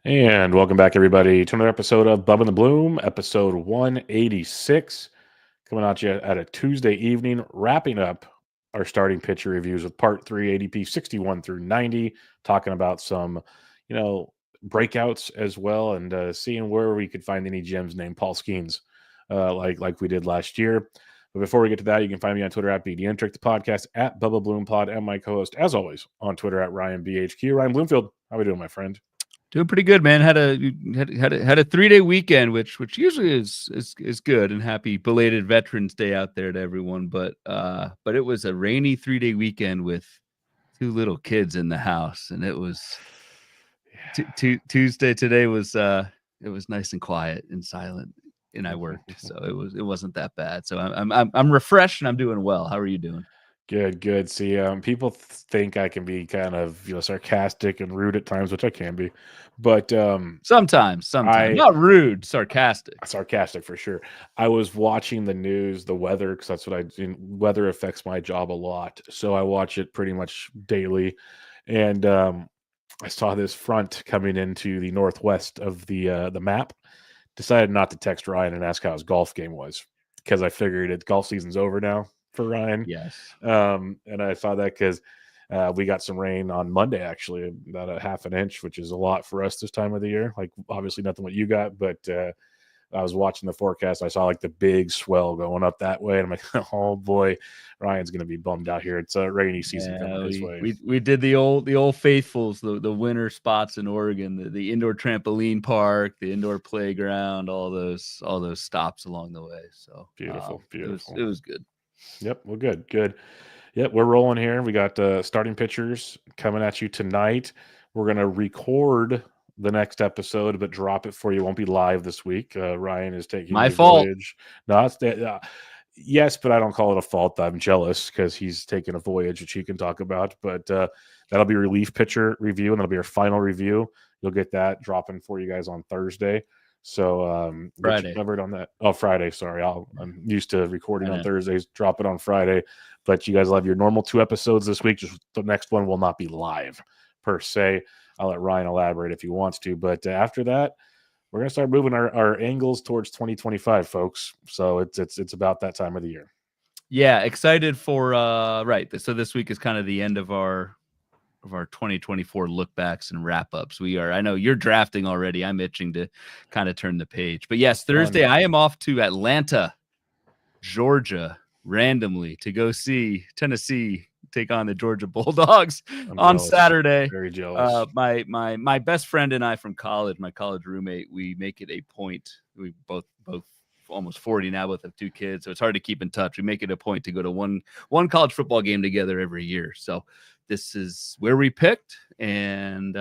And welcome back, everybody, to another episode of Bubba and the Bloom, episode 186. Coming at you at a Tuesday evening, wrapping up our starting pitcher reviews with part 3, ADP 61 through 90, talking about some, breakouts as well, and seeing where we could find any gems named Paul Skenes, like we did last year. But before we get to that, you can find me on Twitter at BDNtrick, the podcast at Bubba Bloom Pod, and my co-host, as always, on Twitter at RyanBHQ. Ryan Bloomfield, how we doing, my friend? Doing pretty good, man. Had a 3-day weekend, which usually is good. And happy belated Veterans Day out there to everyone. But it was a rainy 3-day weekend with two little kids in the house, and it was Tuesday. Today was it was nice and quiet and silent, and I worked, so it wasn't that bad. So I'm refreshed and I'm doing well. How are you doing? Good. See, people think I can be kind of sarcastic and rude at times, which I can be, but sometimes not rude, sarcastic for sure. I was watching the news, the weather, because that's what I do. Weather affects my job a lot, so I watch it pretty much daily, and I saw this front coming into the northwest of the map. Decided not to text Ryan and ask how his golf game was because I figured golf season's over now for Ryan. Yes. And I saw that because we got some rain on Monday, actually, about a half an inch, which is a lot for us this time of the year. Like, obviously nothing what you got, but I was watching the forecast. I saw like the big swell going up that way. And I'm like, oh boy, Ryan's going to be bummed out here. It's a rainy season coming his way. We did the old faithfuls, the winter spots in Oregon, the indoor trampoline park, the indoor playground, all those stops along the way. So beautiful. It was good. Yep. Well, good. Yep. We're rolling here. We got starting pitchers coming at you tonight. We're going to record the next episode, but drop it for you. It won't be live this week. Ryan is taking my fault. Voyage. No, it's yes, but I don't call it a fault. I'm jealous because he's taking a voyage, which he can talk about. But that'll be relief pitcher review, and that'll be our final review. You'll get that dropping for you guys on Thursday. So Friday. Covered on that. Oh, Friday. Sorry, I'm used to recording on Thursdays. Drop it on Friday, but you guys will have your normal 2 episodes this week. Just the next one will not be live per se. I'll let Ryan elaborate if he wants to, but after that, we're gonna start moving our angles towards 2025, folks. So it's about that time of the year. Yeah, excited for right. So this week is kind of the end of our 2024 look backs and wrap ups. I know you're drafting already. I'm itching to kind of turn the page. But yes, Thursday I am off to Atlanta, Georgia, randomly to go see Tennessee take on the Georgia Bulldogs on Saturday. Very jealous. My best friend and I from college, my college roommate, we make it a point. We both almost 40 now, both have 2 kids, so it's hard to keep in touch. We make it a point to go to one college football game together every year. So this is where we picked, and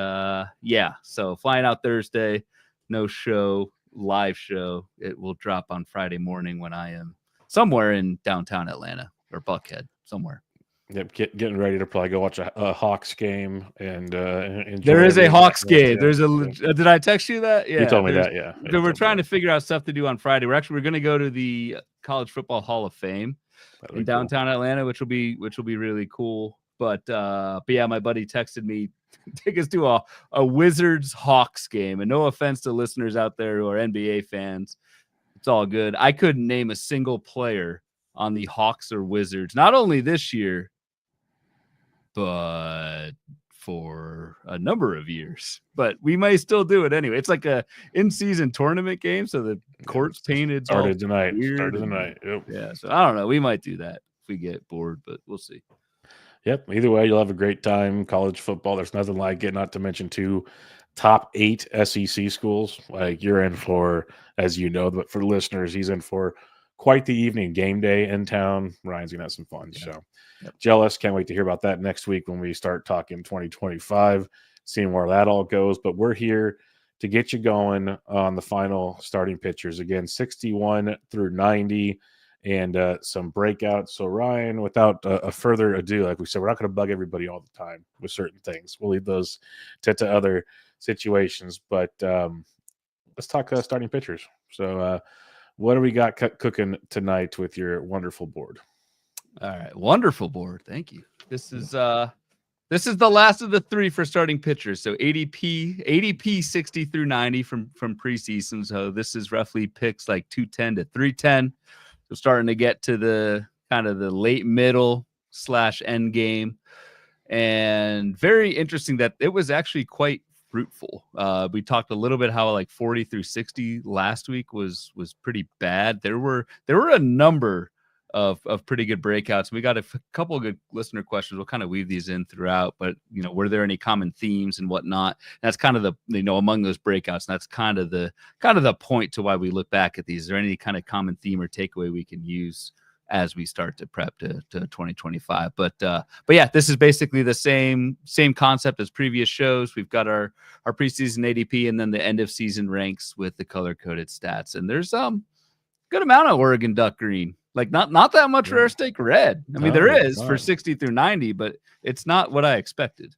so flying out Thursday, no show, live show. It will drop on Friday morning when I am somewhere in downtown Atlanta or Buckhead, somewhere. Yep, getting ready to probably go watch a Hawks game and there is a Hawks game. There's did I text you that? Yeah, you told me that. Yeah, we're trying to figure out stuff to do on Friday. We're going to go to the College Football Hall of Fame in downtown Atlanta, which will be really cool. But yeah, my buddy texted me, take us to a Wizards Hawks game. And no offense to listeners out there who are NBA fans, it's all good. I couldn't name a single player on the Hawks or Wizards, not only this year, but for a number of years. But we may still do it anyway. It's like a in-season tournament game, so the court's painted. Started tonight. Yep. Yeah, so I don't know. We might do that if we get bored, but we'll see. Yep. Either way, you'll have a great time. College football, there's nothing like it. Not to mention 2 top 8 SEC schools. Like, you're in for, as you know, but for listeners, he's in for quite the evening. Game day in town. Ryan's gonna have some fun. Yeah. So jealous. Can't wait to hear about that next week when we start talking 2025, seeing where that all goes. But we're here to get you going on the final starting pitchers. Again, 61 through 90. And some breakouts. So, Ryan, without a further ado, like we said, we're not going to bug everybody all the time with certain things. We'll leave those to other situations. But let's talk starting pitchers. So, what do we got cooking tonight with your wonderful board? All right. Wonderful board. Thank you. This is This is the last of the three for starting pitchers. So ADP 60 through 90 from preseason. So this is roughly picks like 210 to 310. So starting to get to the kind of the late middle / end game. And very interesting that it was actually quite fruitful. We talked a little bit how like 40 through 60 last week was pretty bad. There were a number of pretty good breakouts. We got a couple of good listener questions. We'll kind of weave these in throughout, but were there any common themes and whatnot? That's kind of the among those breakouts. That's kind of the point to why we look back at these. Is there any kind of common theme or takeaway we can use as we start to prep to 2025? But yeah, this is basically the same concept as previous shows. We've got our preseason ADP and then the end of season ranks with the color coded stats. And there's good amount of Oregon Duck green. Like not that much rare steak red. I mean, there is for 60 through 90, but it's not what I expected.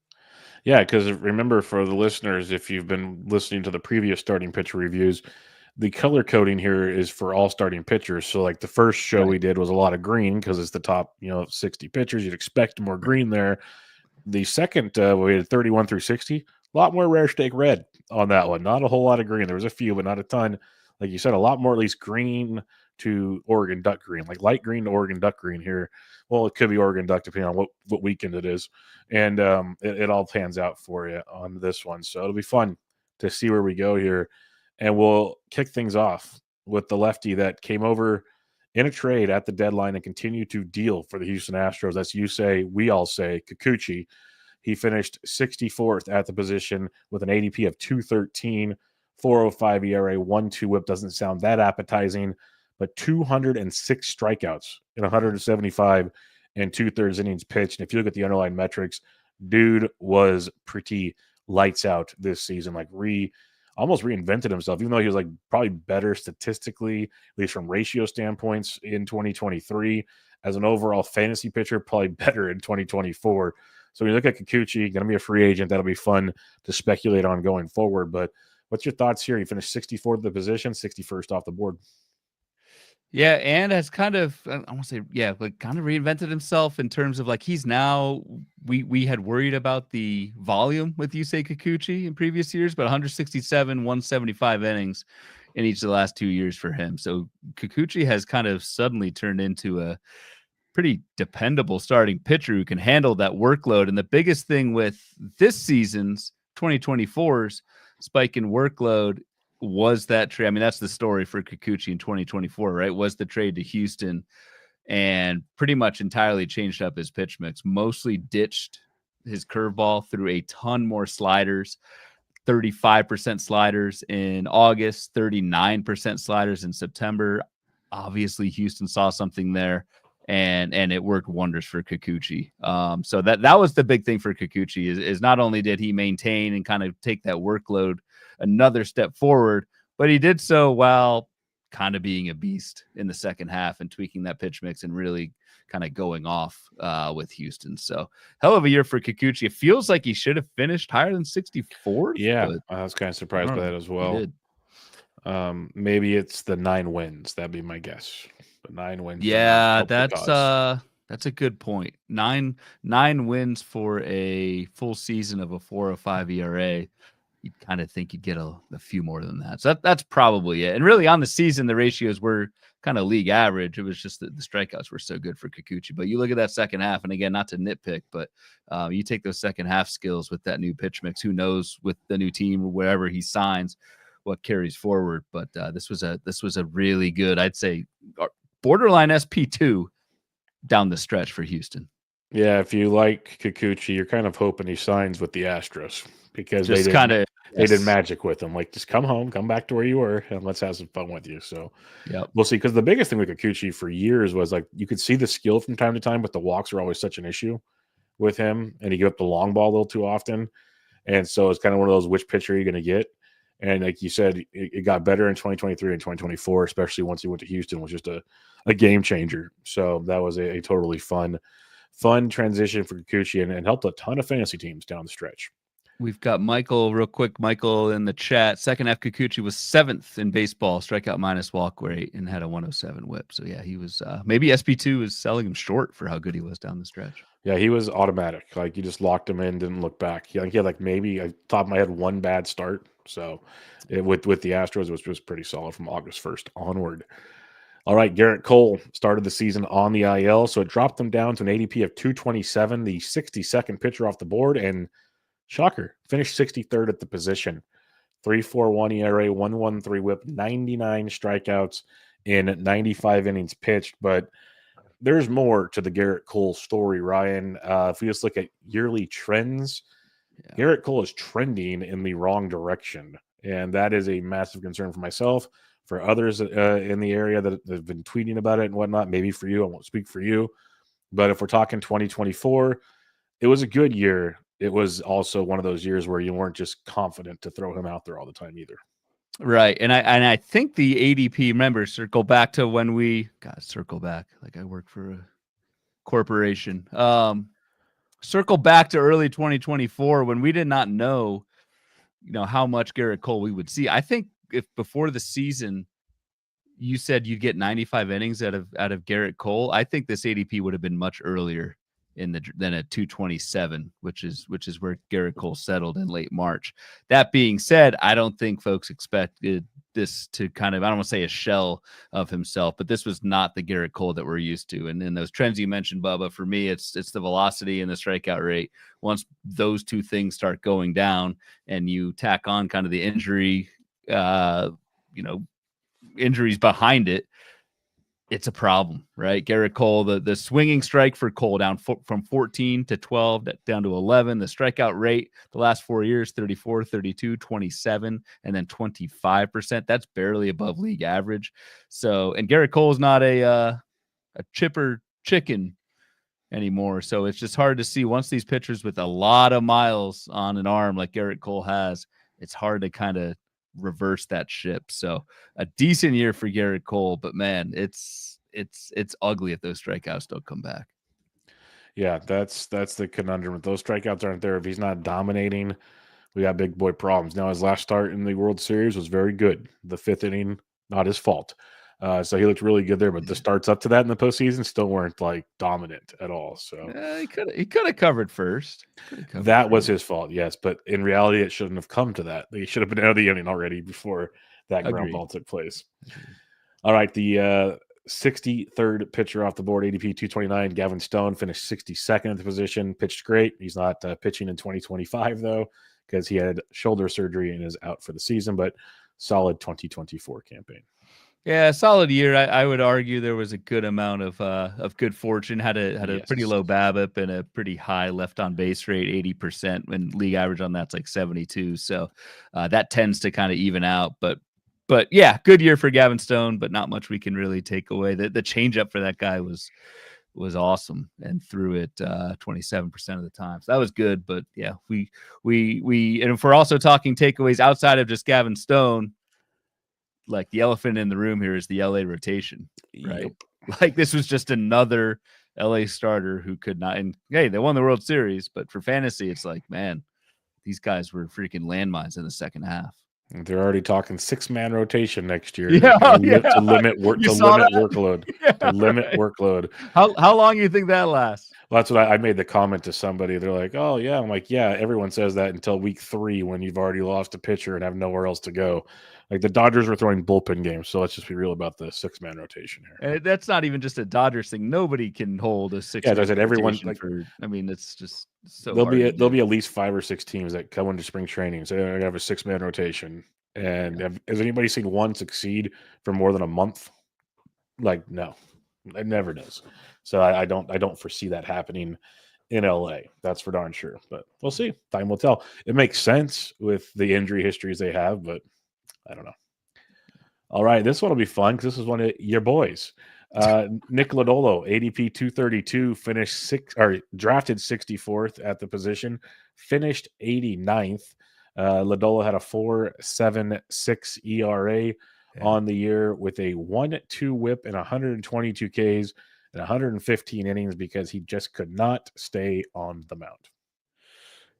Yeah, because remember, for the listeners, if you've been listening to the previous starting pitcher reviews, the color coding here is for all starting pitchers. So like the first show we did was a lot of green because it's the top 60 pitchers. You'd expect more green there. The second we had 31 through 60, a lot more rare steak red on that one. Not a whole lot of green. There was a few, but not a ton. Like you said, a lot more at least green to Oregon Duck green, like light green to Oregon Duck green here. Well, it could be Oregon Duck depending on what weekend it is. And it all pans out for you on this one. So it'll be fun to see where we go here. And we'll kick things off with the lefty that came over in a trade at the deadline and continued to deal for the Houston Astros. That's you say, we all say, Kikuchi. He finished 64th at the position with an ADP of 213, 4.05 ERA, 1.2 WHIP. Doesn't sound that appetizing, but 206 strikeouts in 175 and 2/3 innings pitched. And if you look at the underlying metrics, dude was pretty lights out this season. Like almost reinvented himself, even though he was like probably better statistically, at least from ratio standpoints in 2023. As an overall fantasy pitcher, probably better in 2024. So when you look at Kikuchi, going to be a free agent. That'll be fun to speculate on going forward. But what's your thoughts here? He finished 64th at the position, 61st off the board. Yeah, and has kind of, I want to say, like kind of reinvented himself in terms of like he's now, we had worried about the volume with Yusei Kikuchi in previous years, but 167, 175 innings in each of the last 2 years for him. So Kikuchi has kind of suddenly turned into a pretty dependable starting pitcher who can handle that workload. And the biggest thing with this season's 2024's spike in workload was that trade. I mean, that's the story for Kikuchi in 2024, right? Was the trade to Houston and pretty much entirely changed up his pitch mix, mostly ditched his curveball through a ton more sliders, 35% sliders in August, 39% sliders in September. Obviously, Houston saw something there, and it worked wonders for Kikuchi. So that was the big thing for Kikuchi is not only did he maintain and kind of take that workload another step forward, but he did so while kind of being a beast in the second half and tweaking that pitch mix and really kind of going off with Houston. So hell of a year for Kikuchi. It feels like he should have finished higher than 64. Yeah, I was kind of surprised by that as well. Maybe it's the 9 wins. That'd be my guess. The 9 wins. Yeah, that's a good point. Nine wins for a full season of a 4.05 ERA. You'd kind of think you'd get a few more than that. So that's probably it. And really on the season, the ratios were kind of league average. It was just that the strikeouts were so good for Kikuchi. But you look at that second half, and again, not to nitpick, but you take those second half skills with that new pitch mix. Who knows with the new team or wherever he signs, what carries forward. But this was a really good, I'd say, borderline SP2 down the stretch for Houston. Yeah, if you like Kikuchi, you're kind of hoping he signs with the Astros because just they did magic with him. Like, just come home, come back to where you were, and let's have some fun with you. So we'll see. Because the biggest thing with Kikuchi for years was like you could see the skill from time to time, but the walks were always such an issue with him, and he gave up the long ball a little too often. And so it's kind of one of those, which pitcher are you going to get? And like you said, it got better in 2023 and 2024, especially once he went to Houston, was just a game changer. So that was a totally fun transition for Kikuchi and helped a ton of fantasy teams down the stretch. We've got Michael, real quick. Michael in the chat. Second half, Kikuchi was 7th in baseball, strikeout minus walk rate, and had a 107 whip. So yeah, he was maybe SP2 is selling him short for how good he was down the stretch. Yeah, he was automatic. Like you just locked him in, didn't look back. He had like maybe I top of my head one bad start. So with the Astros, it was pretty solid from August 1st onward. All right, Garrett Cole started the season on the IL, so it dropped him down to an ADP of 227, the 62nd pitcher off the board, and shocker, finished 63rd at the position. 3.41 ERA, 1.13 WHIP, 99 strikeouts in 95 innings pitched. But there's more to the Garrett Cole story, Ryan. If we just look at yearly trends, Garrett Cole is trending in the wrong direction, and that is a massive concern for myself, for others in the area that have been tweeting about it and whatnot. Maybe for you, I won't speak for you, but if we're talking 2024, it was a good year. It was also one of those years where you weren't just confident to throw him out there all the time either. Right. And I think the ADP, remember, circle back to when we circle back like I work for a corporation. Circle back to early 2024 when we did not know, how much Garrett Cole we would see. I think if before the season you said you'd get 95 innings out of Garrett Cole, I think this ADP would have been much earlier than at 227, which is where Garrett Cole settled in late March. That being said, I don't think folks expected this to kind of, I don't want to say a shell of himself, but this was not the Garrett Cole that we're used to. And in those trends you mentioned, Bubba, for me, it's the velocity and the strikeout rate. Once those two things start going down and you tack on kind of the injury, injuries behind it, it's a problem, right? Garrett Cole, the swinging strike for Cole down from 14 to 12, down to 11. The strikeout rate the last 4 years, 34, 32, 27, and then 25%. That's barely above league average. So, and Garrett Cole is not a chipper chicken anymore. So it's just hard to see once these pitchers with a lot of miles on an arm like Garrett Cole has, it's hard to kind of reverse that ship. So a decent year for Garrett Cole, but man, it's ugly if those strikeouts don't come back. Yeah, that's the conundrum. If those strikeouts aren't there, if he's not dominating, we got big boy problems. Now, his last start in the World Series was very good. The 5th inning, not his fault. So he looked really good there, but the starts up to that in the postseason still weren't like dominant at all. So he could have covered first. That was his fault, yes. But in reality, it shouldn't have come to that. They should have been out of the inning already before that ground ball took place. All right, the 63rd pitcher off the board, ADP 229, Gavin Stone finished 62nd at the position, pitched great. He's not pitching in 2025, though, because he had shoulder surgery and is out for the season, but solid 2024 campaign. Yeah, solid year. I would argue there was a good amount of good fortune. Had a pretty low BABIP and a pretty high left on base rate, 80%, when league average on that's like 72. So that tends to kind of even out. But yeah, good year for Gavin Stone, but not much we can really take away. The changeup for that guy was awesome and threw it 27% of the time. So that was good. But yeah, we and if we're also talking takeaways outside of just Gavin Stone, like the elephant in the room here is the LA rotation, right? Yep. Like this was just another LA starter who could not, and hey, they won the World Series, but for fantasy, it's like, man, these guys were freaking landmines in the second half. They're already talking 6-man rotation next year. Yeah, to limit workload. Yeah, to limit workload. How long do you think that lasts? Well, that's what I made the comment to somebody. They're like, "Oh yeah," I'm like, "Yeah." Everyone says that until week 3 when you've already lost a pitcher and have nowhere else to go. Like the Dodgers were throwing bullpen games, so let's just be real about the 6-man rotation here. That's not even just a Dodgers thing. Nobody can hold a 6. Yeah, as I said, everyone. Like, it's just so. There'll be at least 5 or 6 teams that come into spring training, so they're gonna have a 6-man rotation. And has anybody seen one succeed for more than a month? Like, no, it never does. So I don't foresee that happening in LA. That's for darn sure. But we'll see. Time will tell. It makes sense with the injury histories they have, but I don't know. All right, this one will be fun because this is one of your boys. Nick Lodolo, ADP 232, drafted 64th at the position, finished 89th. Lodolo had a 4.76 ERA on the year with a 1.2 WHIP and 122 Ks and 115 innings because he just could not stay on the mound.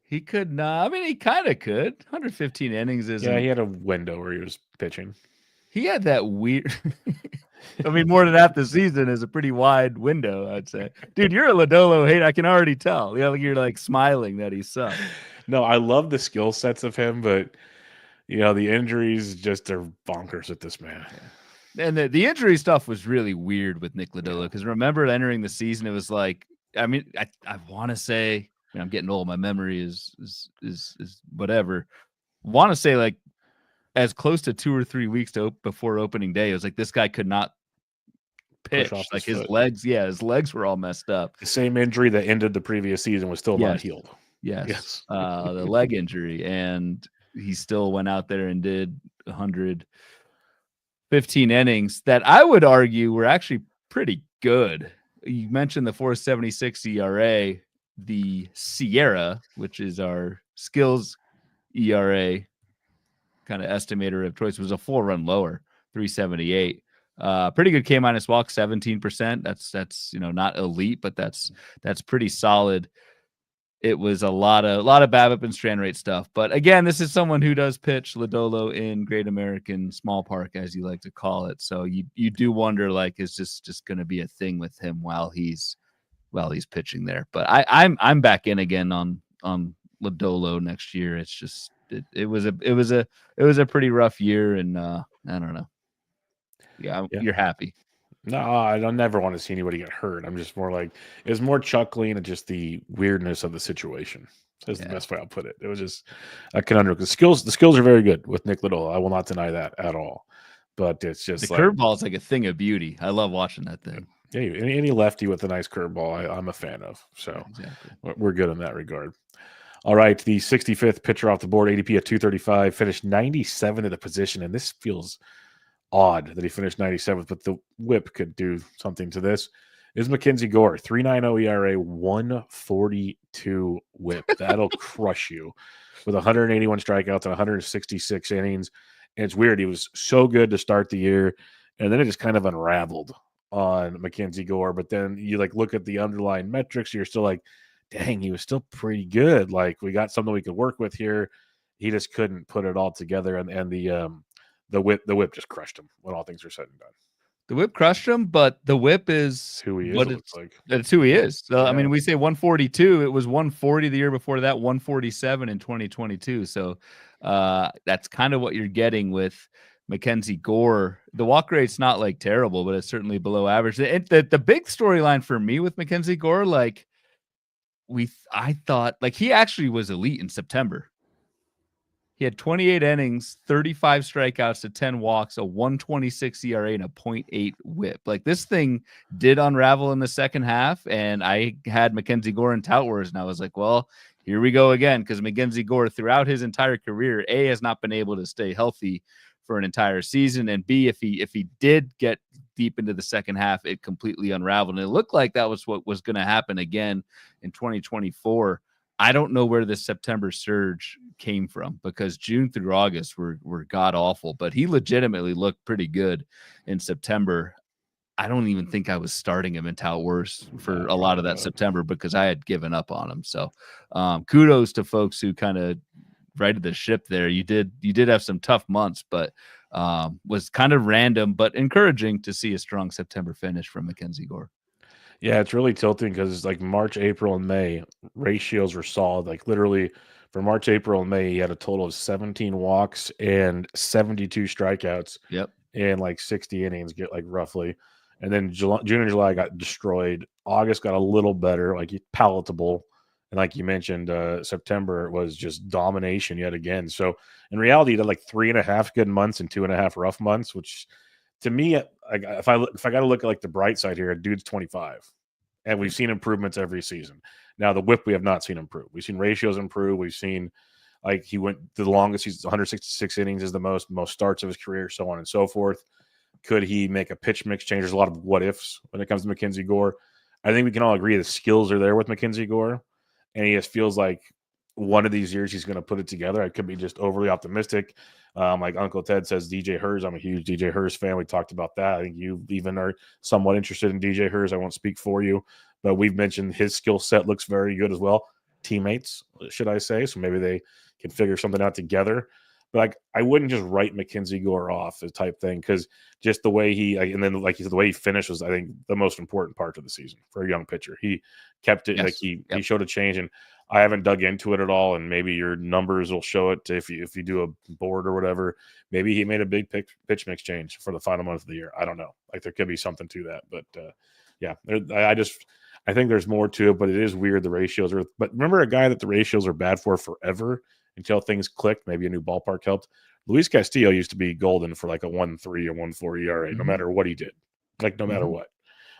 He could not. I mean, he kind of could. 115 innings isn't. Yeah, he had a window where he was pitching. He had that weird. I mean, more than half the season is a pretty wide window, I'd say. Dude, you're a Lodolo hater. I can already tell. You're like smiling that he sucked. No, I love the skill sets of him, but the injuries just are bonkers with this man. Yeah. And the injury stuff was really weird with Nick Lodolo because remember entering the season, it was like, I mean, I want to say, I'm getting old. My memory is whatever. Want to say like as close to 2 or 3 weeks before opening day, it was like this guy could not pitch. Like his legs were all messed up. The same injury that ended the previous season was still not healed. Yes. The leg injury, and he still went out there and did 115 innings that I would argue were actually pretty good. You mentioned the 4.76 ERA, the Sierra, which is our skills ERA kind of estimator of choice, was a full run lower, 3.78. Pretty good K- walk, 17%. That's not elite, but that's pretty solid. It was a lot of BABIP and strand rate stuff. But again, this is someone who does pitch Lodolo in Great American Small Park, as you like to call it. So you do wonder, like, is this just going to be a thing with him while he's pitching there? But I'm back in again on Lodolo next year. It's just it was a pretty rough year, and I don't know. Yeah, you're happy. No, I don't never want to see anybody get hurt. I'm just more like, it's more chuckling at just the weirdness of the situation. That's the best way I'll put it. It was just a conundrum. The skills are very good with Nick Lodolo. I will not deny that at all. But it's just the curveball is like a thing of beauty. I love watching that thing. Yeah, any lefty with a nice curveball, I'm a fan of. So we're good in that regard. All right, the 65th pitcher off the board, ADP at 235, finished 97th at the position, and this feels odd that he finished 97th, but the whip could do something to this. Is Mackenzie Gore, 3.90 ERA, 142 whip. That'll crush you with 181 strikeouts and 166 innings. And it's weird. He was so good to start the year, and then it just kind of unraveled on Mackenzie Gore. But then you look at the underlying metrics, you're still like, dang, he was still pretty good. Like, we got something we could work with here. He just couldn't put it all together, and the whip just crushed him when all things are said and done. The whip crushed him, but the whip is who he is. It looks like that's who he is. So, I mean, we say 142. It was 140 the year before that, 147 in 2022. So that's kind of what you're getting with Mackenzie Gore. The walk rate's not like terrible, but it's certainly below average. The big storyline for me with Mackenzie Gore, like I thought, like, he actually was elite in September. He had 28 innings, 35 strikeouts to 10 walks, a 1.26 ERA, and a 0.8 whip. Like, this thing did unravel in the second half, and I had Mackenzie Gore in tout wars, and I was like, well, here we go again, because Mackenzie Gore, throughout his entire career, A, has not been able to stay healthy for an entire season, and B, if he did get deep into the second half, it completely unraveled. And it looked like that was what was going to happen again in 2024. I don't know where the September surge came from, because June through August were god awful, but he legitimately looked pretty good in September. I don't even think I was starting him in tout worse for a lot of that September, because I had given up on him. So kudos to folks who kind of righted the ship there. You did have some tough months, but was kind of random, but encouraging to see a strong September finish from Mackenzie Gore. Yeah, it's really tilting because like March, April, and May ratios were solid. Like, literally for March, April, and May, he had a total of 17 walks and 72 strikeouts. Yep. And like 60 innings, roughly. And then June and July got destroyed. August got a little better, like palatable. And like you mentioned, September was just domination yet again. So in reality, he had like 3.5 good months and 2.5 rough months, which to me, if I got to look at like the bright side here, a dude's 25, and we've seen improvements every season. Now the whip we have not seen improve. We've seen ratios improve. We've seen like he went the longest. He's 166 innings is the most starts of his career, so on and so forth. Could he make a pitch mix change? There's a lot of what ifs when it comes to Mackenzie Gore. I think we can all agree the skills are there with Mackenzie Gore, and he just feels like one of these years he's going to put it together. I could be just overly optimistic. Like Uncle Ted says, DJ Hers. I'm a huge DJ Hers fan. We talked about that. I think you even are somewhat interested in DJ Hers. I won't speak for you, but we've mentioned his skill set looks very good as well. teammates, should I say? So maybe they can figure something out together. But like, I wouldn't just write Mackenzie Gore off as type thing, because just the way and then like the way he finished was, I think, the most important part of the season for a young pitcher. He kept it, like he showed a change, and I haven't dug into it at all. And maybe your numbers will show it if you do a board or whatever. Maybe he made a big pitch mix change for the final month of the year. I don't know. Like, there could be something to that, but yeah, I think there's more to it, but it is weird the ratios are. But remember a guy that the ratios are bad for forever until things clicked. Maybe a new ballpark helped. Luis Castillo used to be golden for like a 1.3 or 1.4 ERA, no matter what he did, like no matter what.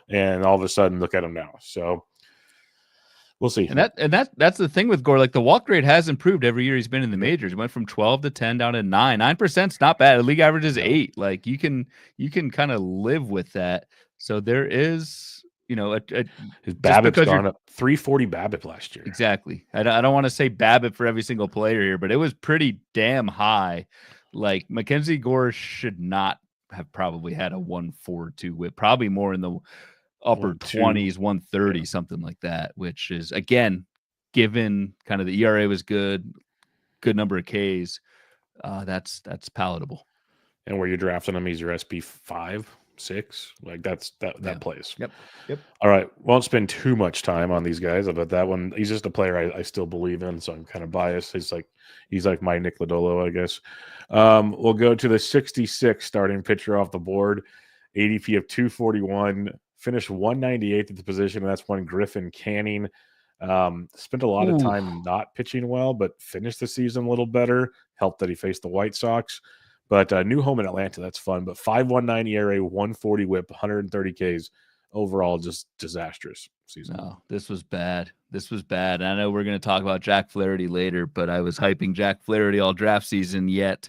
And all of a sudden, look at him now. So we'll see. And that's the thing with Gore. Like, the walk rate has improved every year he's been in the majors. It went from 12 to 10 down to 9. 9%'s not bad. The league average is 8. Like, you can kind of live with that. So there is, his BABIP's gone up 340 BABIP last year. Exactly. I don't want to say BABIP for every single player here, but it was pretty damn high. Like, Mackenzie Gore should not have probably had a 1.42 whip, probably more in the upper 20s, 130, something like that, which is, again, given kind of the ERA was good number of Ks, that's palatable. And where you're drafting him, he's your SP 5, 6, like that plays. Yep. All right, won't spend too much time on these guys, but that one, he's just a player I still believe in, so I'm kind of biased. He's like my Nick Lodolo, I guess. We'll go to the 66 starting pitcher off the board, ADP of 241, finished 198th at the position, and that's one Griffin Canning. Spent a lot of time not pitching well, but finished the season a little better. Helped that he faced the White Sox. But new home in Atlanta, that's fun. But 5.19 ERA, 140 whip, 130 Ks. Overall, just disastrous season. No, this was bad. And I know we're going to talk about Jack Flaherty later, but I was hyping Jack Flaherty all draft season, yet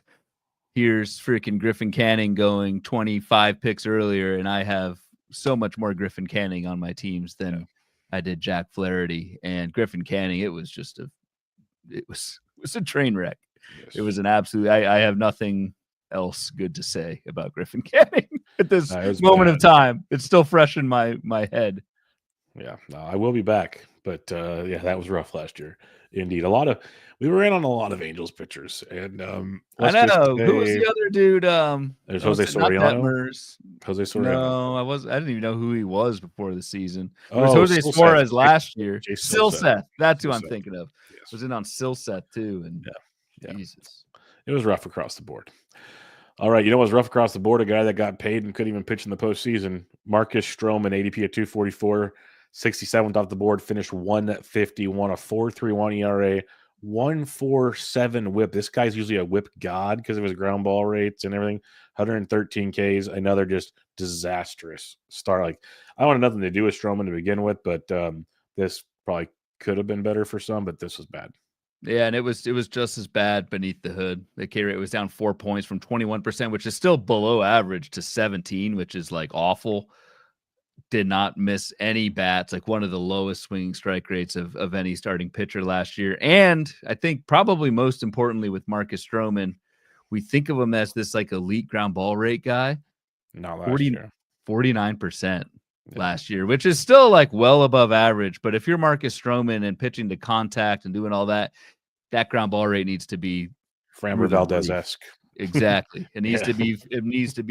here's freaking Griffin Canning going 25 picks earlier, and I have so much more Griffin Canning on my teams than I did Jack Flaherty. And Griffin Canning, it was a train wreck. Yes. It was an absolute. I have nothing else good to say about Griffin Canning at this moment of time. It's still fresh in my head. Yeah, no, I will be back, but yeah, that was rough last year. Indeed, we were in on a lot of Angels pitchers, and I know who was the other dude. There's Jose Soriano. Jose Soriano. No, I didn't even know who he was before the season. It was Jose Suarez last year. Silseth. That's who I'm thinking of. Yes. Was in on Silseth too, and Jesus, it was rough across the board. All right, you know what was rough across the board? A guy that got paid and couldn't even pitch in the postseason. Marcus Stroman, ADP at 244, 67th off the board, finished 150, won a 4.31 ERA, 1.47 whip. This guy's usually a whip god because of his ground ball rates and everything. 113 Ks, another just disastrous start. Like, I wanted nothing to do with Stroman to begin with, but this probably could have been better for some, but this was bad. Yeah, and it was just as bad beneath the hood. The K rate was down 4 points from 21%, which is still below average, to 17, which is like awful. Did not miss any bats, like one of the lowest swinging strike rates of any starting pitcher last year. And I think probably most importantly with Marcus Stroman, we think of him as this like elite ground ball rate guy. Not last year. 49%. Last year, which is still like well above average. But if you're Marcus Stroman and pitching to contact and doing all that, that ground ball rate needs to be Framber Valdez-esque. Exactly. It needs to be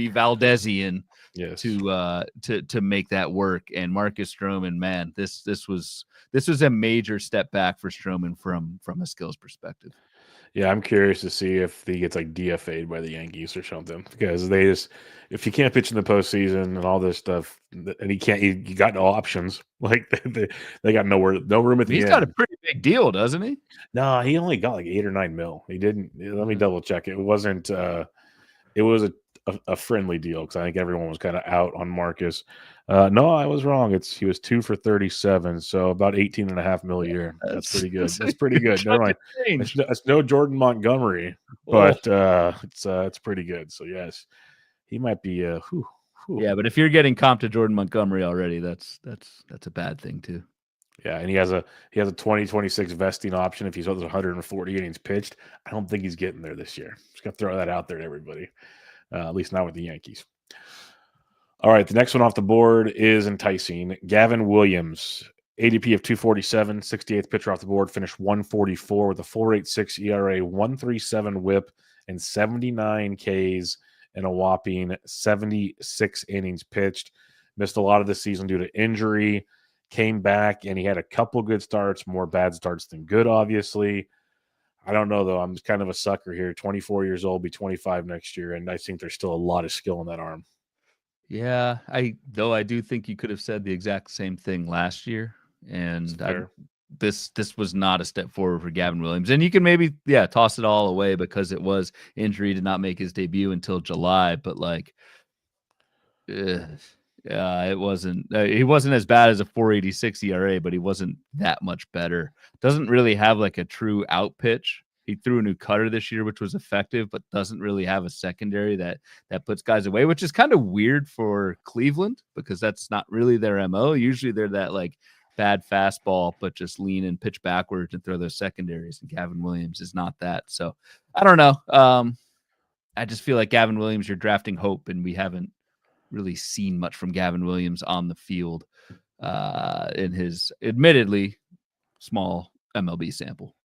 Valdesian to make that work. And Marcus Stroman, man, this was a major step back for Stroman from a skills perspective. Yeah, I'm curious to see if he gets like DFA'd by the Yankees or something, because if he can't pitch in the postseason and all this stuff, and he got no options, like they got no room at the end. He's got a pretty big deal, doesn't he? No, he only got like 8 or 9 mil. He didn't. Let me double check. It wasn't. It was a friendly deal because I think everyone was kind of out on Marcus. No, I was wrong. He was 2 for 37, so about 18.5 mil a year. That's pretty good. That's pretty good. Never mind. It's no Jordan Montgomery, but it's pretty good. So yes, he might be. Yeah, but if you're getting comped to Jordan Montgomery already, that's a bad thing too. Yeah, and he has a 2026 vesting option if he's over 140 innings pitched. I don't think he's getting there this year. Just gonna throw that out there to everybody. At least not with the Yankees. All right, the next one off the board is enticing. Gavin Williams, ADP of 247, 68th pitcher off the board, finished 144 with a 4.86 ERA, 137 WHIP, and 79 Ks and a whopping 76 innings pitched. Missed a lot of the season due to injury. Came back and he had a couple good starts, more bad starts than good, obviously. I don't know, though. I'm kind of a sucker here. 24 years old, be 25 next year, and I think there's still a lot of skill in that arm. Yeah, I do think you could have said the exact same thing last year, and this was not a step forward for Gavin Williams. And you can maybe toss it all away because it was injury, did not make his debut until July, but like it wasn't he wasn't as bad as a 4.86 ERA, but he wasn't that much better. Doesn't really have like a true out pitch. He threw a new cutter this year, which was effective, but doesn't really have a secondary that puts guys away, which is kind of weird for Cleveland because that's not really their MO. Usually they're that like bad fastball, but just lean and pitch backwards and throw those secondaries. And Gavin Williams is not that. So I don't know. I just feel like Gavin Williams, you're drafting hope, and we haven't really seen much from Gavin Williams on the field in his admittedly small MLB sample.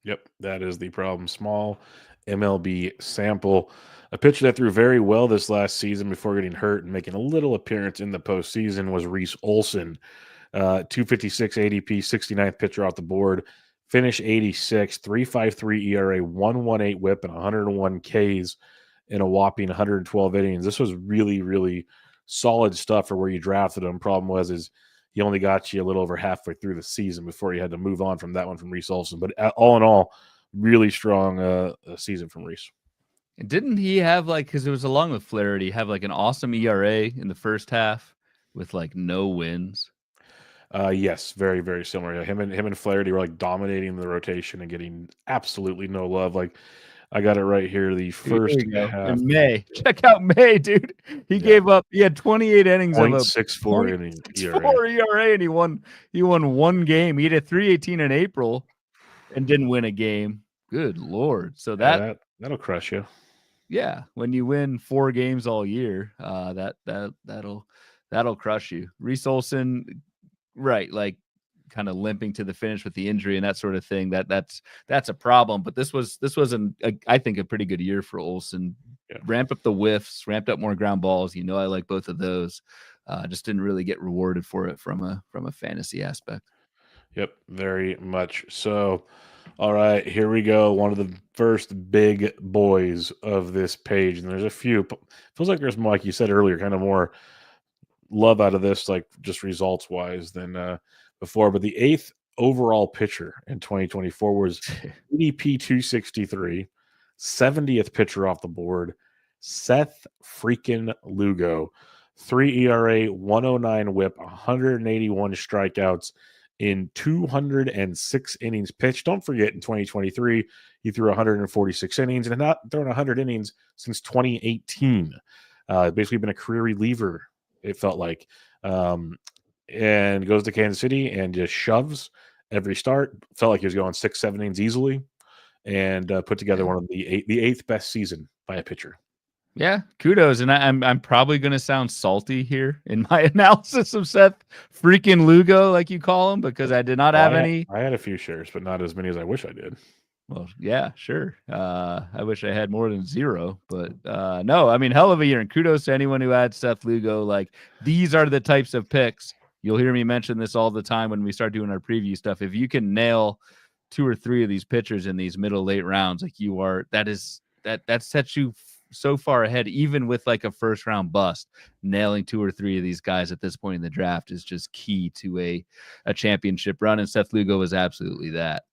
Yep, that is the problem. Small MLB sample. A pitcher that threw very well this last season before getting hurt and making a little appearance in the postseason was Reese Olson. 256 ADP, 69th pitcher off the board. Finish 86, 3.53 ERA, 1.18 WHIP, and 101 Ks in a whopping 112 innings. This was really, really solid stuff for where you drafted him. Problem is he only got you a little over halfway through the season before you had to move on from that one from Reese Olson. But all in all, really strong season from Reese. And didn't he have because it was along with Flaherty, have like an awesome ERA in the first half with like no wins? Yes, very, very similar. Him and Flaherty were like dominating the rotation and getting absolutely no love. Like I got it right here. The first half in May. Check out May, dude. He gave up. He had 28 innings of a 0.64 innings ERA, and he won one game. He had a 3.18 in April, and didn't win a game. Good Lord! So that'll crush you. Yeah, when you win 4 games all year, that'll crush you. Reese Olson, right? Like kind of limping to the finish with the injury and that sort of thing. That's a problem. But this was I think a pretty good year for Olson. Yeah. Ramp up the whiffs, ramped up more ground balls. I like both of those. Just didn't really get rewarded for it from a fantasy aspect. Yep, very much so. All right, here we go. One of the first big boys of this page, and there's a few. Feels like there's more, like you said earlier, kind of more love out of this, like just results wise than before. But the 8th overall pitcher in 2024 was ADP 263, 70th pitcher off the board, Seth freaking Lugo. 3 ERA, 109 WHIP, 181 strikeouts in 206 innings pitched. Don't forget, in 2023, he threw 146 innings and not thrown 100 innings since 2018. Basically been a career reliever, it felt like. And goes to Kansas City and just shoves every start. Felt like he was going 6-7 innings easily, and put together one of the 8th best season by a pitcher. Yeah, kudos. And I'm probably going to sound salty here in my analysis of Seth freaking Lugo, like you call him, because I did not have any. I had a few shares, but not as many as I wish I did. Well, yeah, sure. I wish I had more than 0, but no, I mean, hell of a year. And kudos to anyone who had Seth Lugo. Like, these are the types of picks. You'll hear me mention this all the time when we start doing our preview stuff. If you can nail 2 or 3 of these pitchers in these middle late rounds, like you are, that sets you so far ahead, even with like a first round bust. Nailing 2 or 3 of these guys at this point in the draft is just key to a championship run. And Seth Lugo is absolutely that.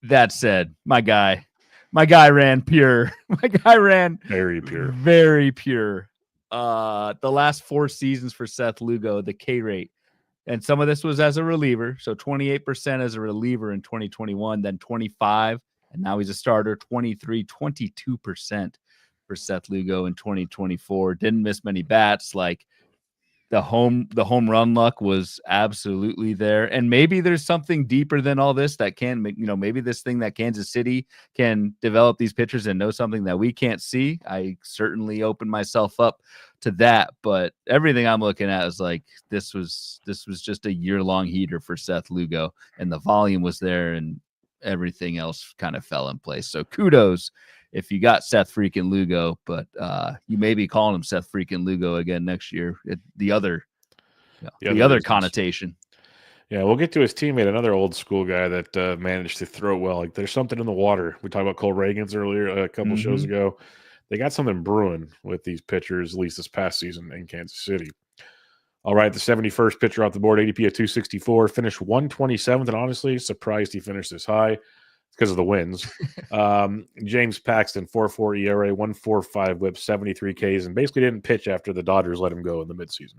That said, my guy ran pure. My guy ran very pure. Very pure. The last 4 seasons for Seth Lugo, the K rate, and some of this was as a reliever. So 28% as a reliever in 2021, then 25, and now he's a starter. 22% for Seth Lugo in 2024. Didn't miss many bats. Like, the home run luck was absolutely there. And maybe there's something deeper than all this that can make, maybe this thing that Kansas City can develop these pitchers and know something that we can't see. I certainly open myself up to that, but everything I'm looking at is like this was just a year-long heater for Seth Lugo, and the volume was there and everything else kind of fell in place. So kudos if you got Seth freaking Lugo, but you may be calling him Seth freaking Lugo again next year. The other connotation. Yeah, we'll get to his teammate, another old school guy that managed to throw well. Like there's something in the water. We talked about Cole Reagans earlier, a couple shows ago. They got something brewing with these pitchers, at least this past season in Kansas City. All right, the 71st pitcher off the board, ADP at 264, finished 127th, and honestly, surprised he finished this high because of the wins. James Paxton, 4.4 ERA, 1.45 whip, 73 Ks, and basically didn't pitch after the Dodgers let him go in the midseason.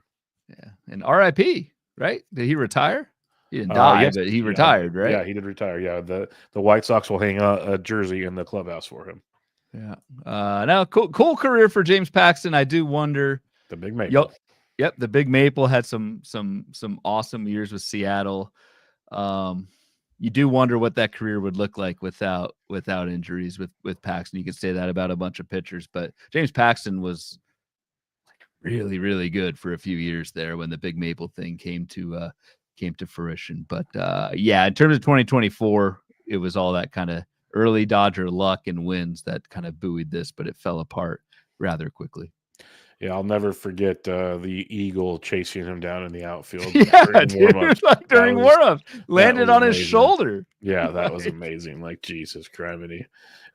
Yeah, and RIP, right? Did he retire? He didn't die, yes, but he retired, right? Yeah, he did retire. Yeah, the White Sox will hang a jersey in the clubhouse for him. Yeah. Now, cool career for James Paxton. I do wonder. The Big Maple. Yep. The Big Maple had some awesome years with Seattle. You do wonder what that career would look like without injuries with Paxton. You could say that about a bunch of pitchers, but James Paxton was really, really good for a few years there when the Big Maple thing came to fruition. But in terms of 2024, it was all that kind of early Dodger luck and wins that kind of buoyed this, but it fell apart rather quickly. Yeah, I'll never forget the Eagle chasing him down in the outfield. During warm-ups, landed on his shoulder. Yeah, that was amazing. Like, Jesus criminy.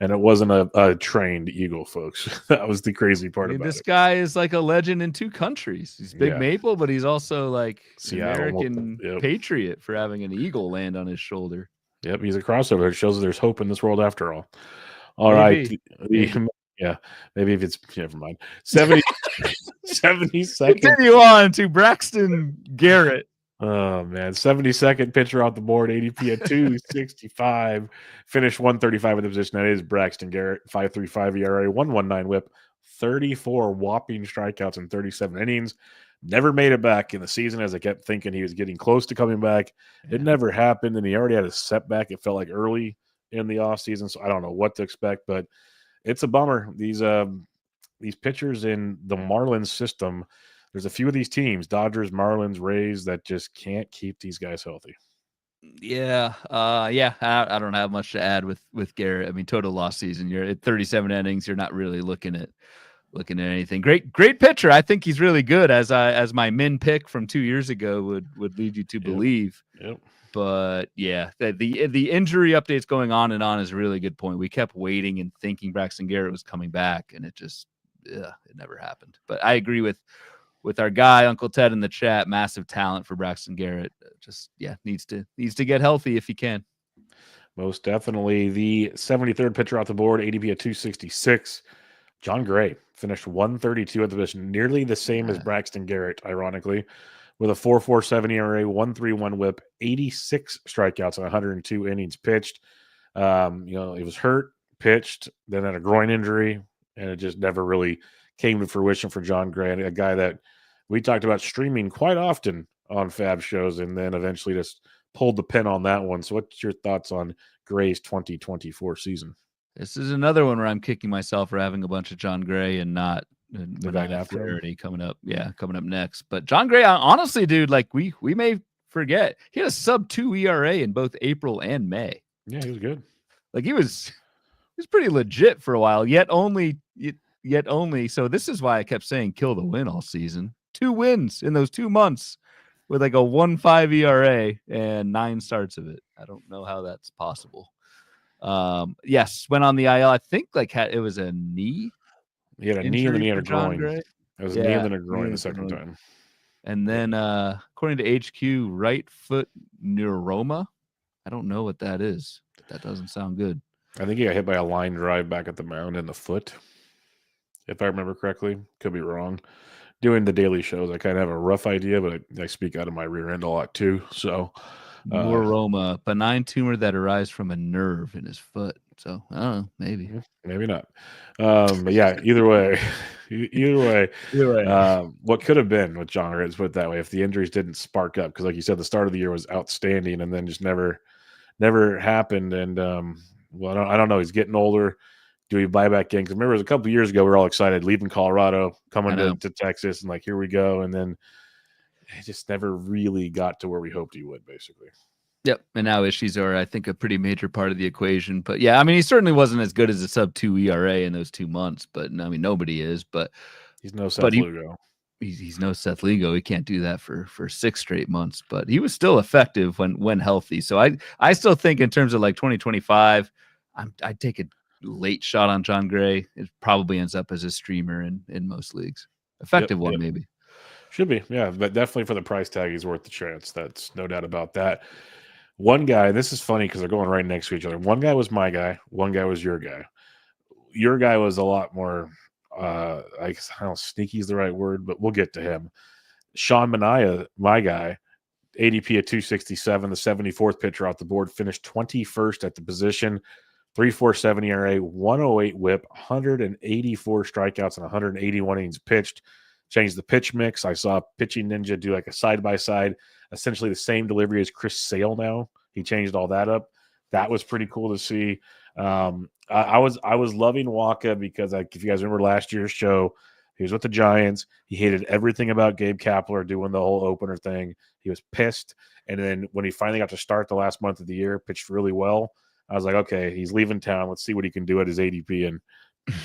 And it wasn't a trained Eagle, folks. That was the crazy part about this guy is like a legend in two countries. He's Big Maple, but he's also like Seattle, American patriot for having an Eagle land on his shoulder. Yep, he's a crossover. It shows that there's hope in this world after all. All right. Yeah, maybe if it's never mind. 72nd. Continue on to Braxton Garrett. Oh man, 72nd pitcher off the board, ADP at 265, finished 135 in the position. That is Braxton Garrett, 5.35 ERA, 1.19 WHIP, 34 whopping strikeouts in 37 innings. Never made it back in the season, as I kept thinking he was getting close to coming back. It never happened, and he already had a setback. It felt like early in the offseason, so I don't know what to expect, but it's a bummer. These pitchers in the Marlins system, there's a few of these teams, Dodgers, Marlins, Rays, that just can't keep these guys healthy. Yeah. I don't have much to add with Garrett. I mean, total lost season. You're at 37 innings. You're not really looking at anything. Great pitcher. I think he's really good, as my min pick from 2 years ago would lead you to believe. Yep. But yeah, the injury updates going on and on is a really good point. We kept waiting and thinking Braxton Garrett was coming back, and it just it never happened. But I agree with our guy Uncle Ted in the chat. Massive talent for Braxton Garrett. Just needs to get healthy if he can. Most definitely. The 73rd pitcher off the board, ADP at 266. John Gray finished 132 at the position, nearly the same as Braxton Garrett, ironically, with a 4.47 ERA, 1.31 WHIP, 86 strikeouts and 102 innings pitched. He was hurt, pitched, then had a groin injury, and it just never really came to fruition for John Gray, a guy that we talked about streaming quite often on Fab shows, and then eventually just pulled the pin on that one. So what's your thoughts on Gray's 2024 season? This is another one where I'm kicking myself for having a bunch of John Gray and not Flaherty coming up. Yeah, coming up next. But John Gray, honestly, dude, like we may forget, he had a sub-2 ERA in both April and May. Yeah, he was good. Like he was pretty legit for a while. Yet only. So this is why I kept saying kill the win all season. 2 wins in those 2 months with like a 1.5 ERA and 9 starts of it. I don't know how that's possible. Yes, went on the IL. I think it was a knee. He had a knee and then he had a groin. It was a knee and then a groin the second time. And then, according to HQ, right foot neuroma. I don't know what that is. That doesn't sound good. I think he got hit by a line drive back at the mound in the foot, if I remember correctly. Could be wrong. Doing the daily shows, I kind of have a rough idea, but I speak out of my rear end a lot too. So neuroma, benign tumor that arises from a nerve in his foot. So I don't know, maybe. Maybe not. But yeah, either way, either way, You're right. what could have been with John Gray, let's put it that way, if the injuries didn't spark up, because like you said, the start of the year was outstanding, and then just never happened. And well, I don't know. He's getting older. Do we buy back in? Because remember, it was a couple of years ago, we were all excited, leaving Colorado, I coming know. to Texas, and like here we go. And then it just never really got to where we hoped he would, basically. Yep. And now issues are, I think, a pretty major part of the equation. But yeah, I mean, he certainly wasn't as good as a sub-2 ERA in those 2 months. But I mean, nobody is. But He's no but Seth Lugo. he's no Seth Lugo. He can't do that for 6 straight months. But he was still effective when healthy. So I still think in terms of like 2025, I'd take a late shot on John Gray. It probably ends up as a streamer in most leagues. Effective one, Yep. maybe. Should be, yeah, but definitely for the price tag, he's worth the chance. That's no doubt about that. One guy, this is funny because they're going right next to each other. One guy was my guy. One guy was your guy. Your guy was a lot more, I guess, I don't know, sneaky is the right word, but we'll get to him. Sean Manaea, my guy, ADP at 267, the 74th pitcher off the board, finished 21st at the position, 3.47 ERA, 108 whip, 184 strikeouts, and 181 innings pitched. Changed the pitch mix. I saw Pitching Ninja do like a side-by-side, essentially the same delivery as Chris Sale now. He changed all that up. That was pretty cool to see. I was loving Wacha because, like, if you guys remember last year's show, he was with the Giants. He hated everything about Gabe Kapler doing the whole opener thing. He was pissed. And then when he finally got to start the last month of the year, pitched really well. I was like, okay, he's leaving town. Let's see what he can do at his ADP. And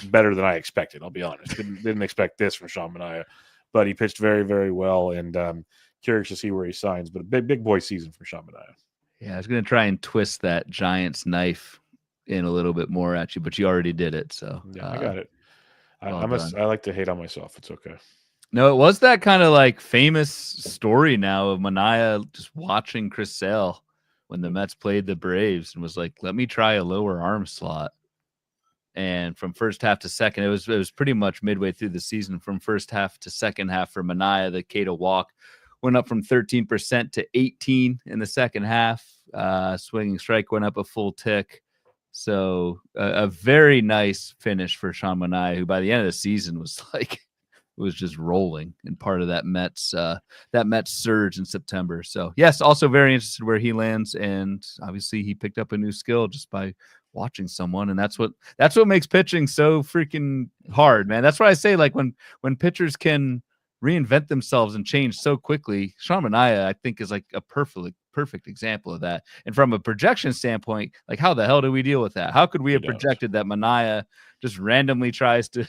better than I expected, I'll be honest. Didn't expect this from Sean Manaea, but he pitched very, very well. And curious to see where he signs. But a big boy season from Sean Manaea. Yeah, I was going to try and twist that Giants knife in a little bit more at you, but you already did it. So yeah, I got it. Well I like to hate on myself. It's okay. No, it was that kind of like famous story now of Manaea just watching Chris Sale when the Mets played the Braves and was like, "Let me try a lower arm slot." And from first half to second, it was pretty much midway through the season. From first half to second half for Manaea, the K to walk went up from 13% to 18 in the second half. Swinging strike went up a full tick. So a very nice finish for Sean Manaea, who by the end of the season was like was just rolling and part of that Mets surge in September. So yes, also very interested where he lands, and obviously he picked up a new skill just by watching someone, and that's what makes pitching so freaking hard, man. That's why I say, like, when pitchers can reinvent themselves and change so quickly, Sean Manaea, I think, is like a perfect example of that. And from a projection standpoint, like, how the hell do we deal with that? How could we have projected that Manaea just randomly tries to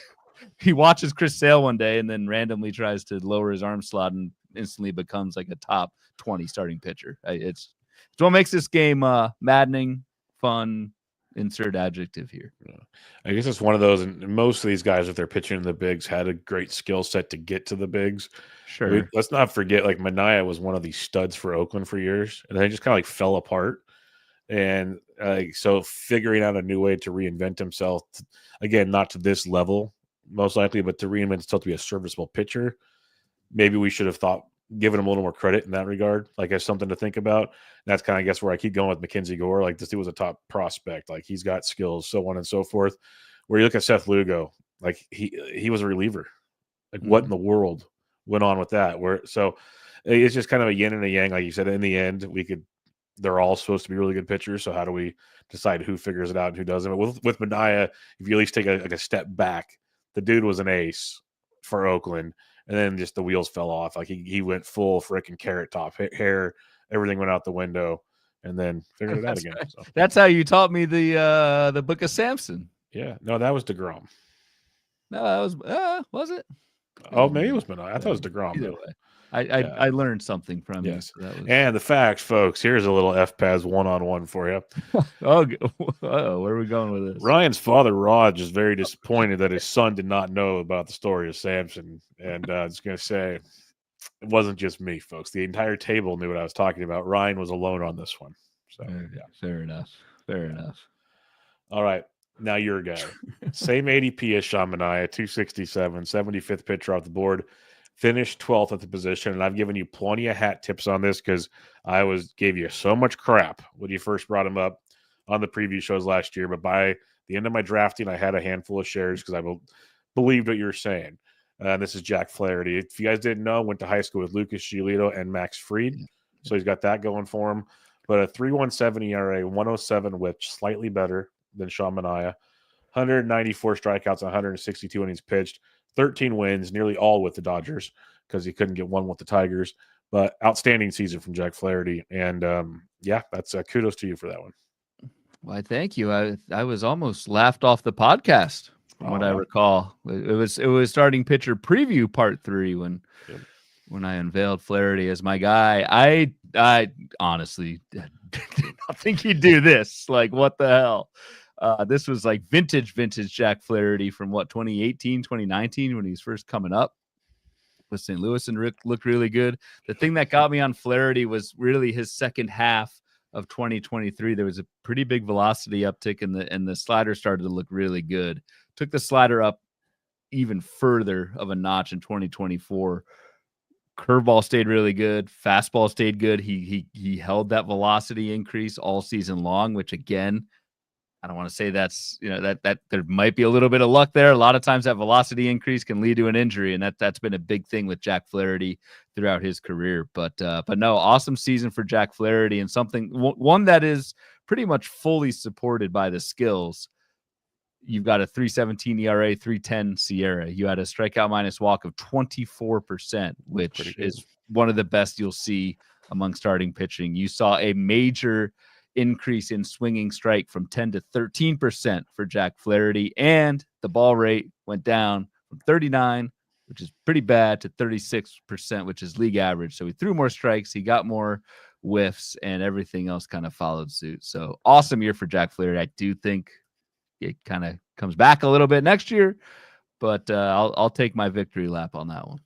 he watches Chris Sale one day and then randomly tries to lower his arm slot and instantly becomes like a top 20 starting pitcher? It's what makes this game maddening, fun. Insert adjective here. I guess it's one of those, and most of these guys, if they're pitching in the bigs, had a great skill set to get to the bigs. Sure. Let's not forget, like, Manaea was one of these studs for Oakland for years, and they just kind of like fell apart. And so figuring out a new way to reinvent himself, again, not to this level, most likely, but to reinvent himself to be a serviceable pitcher, maybe we should have given him a little more credit in that regard, like as something to think about. And that's kind of, I guess, where I keep going with Mackenzie Gore. Like, this dude was a top prospect. Like, he's got skills, so on and so forth. Where you look at Seth Lugo, like he was a reliever. Like, what in the world went on with that? So it's just kind of a yin and a yang. Like you said, in the end, they're all supposed to be really good pitchers. So how do we decide who figures it out and who doesn't? But with Manaea, if you at least take a step back, the dude was an ace for Oakland. And then just the wheels fell off. Like, he went full freaking carrot top hair. Everything went out the window, and then figured it out again. Right. So. That's how you taught me the Book of Samson. Yeah, no, that was DeGrom. No, that was it? Oh, maybe it was Manaea. I thought it was DeGrom. Either way. I learned something from you. So that was... And the facts, folks. Here's a little FPAS one-on-one for you. Where are we going with this? Ryan's father, Rod, is very disappointed that his son did not know about the story of Samson. And I was going to say, it wasn't just me, folks. The entire table knew what I was talking about. Ryan was alone on this one. So, yeah. Fair enough. All right. Now your guy. Same ADP as Sean Manaea, 267, 75th pitcher off the board. Finished 12th at the position, and I've given you plenty of hat tips on this because I gave you so much crap when you first brought him up. on the preview shows last year, but by the end of my drafting, I had a handful of shares because I believed what you were saying. This is Jack Flaherty. If you guys didn't know, went to high school with Lucas Giolito and Max Fried. So he's got that going for him. But a 3.17 ERA, 107 whip, slightly better than Sean Manaea. 194 strikeouts, 162 innings pitched, 13 wins, nearly all with the Dodgers because he couldn't get one with the Tigers. But outstanding season from Jack Flaherty. And yeah, that's kudos to you for that one. Why, thank you. I was almost laughed off the podcast from what I recall. It was starting pitcher preview part 3 when I unveiled Flaherty as my guy. I honestly did not think he'd do this. Like, what the hell? This was like vintage Jack Flaherty from 2018, 2019 when he was first coming up with St. Louis, and Rick looked really good. The thing that got me on Flaherty was really his second half of 2023. There was a pretty big velocity uptick and the slider started to look really good. Took the slider up even further of a notch in 2024. Curveball stayed really good. Fastball stayed good. He held that velocity increase all season long, which again, I don't want to say that's, that there might be a little bit of luck there. A lot of times that velocity increase can lead to an injury, and that's been a big thing with Jack Flaherty throughout his career. But no, awesome season for Jack Flaherty, and one that is pretty much fully supported by the skills. You've got a 3.17 ERA, 3.10 SIERA. You had a strikeout minus walk of 24%, which is one of the best you'll see among starting pitching. You saw a major increase in swinging strike from 10 to 13% for Jack Flaherty, and the ball rate went down from 39, which is pretty bad, to 36%, which is league average. So he threw more strikes, he got more whiffs, and everything else kind of followed suit. So awesome year for Jack Flaherty. I do think it kind of comes back a little bit next year, but I'll take my victory lap on that one.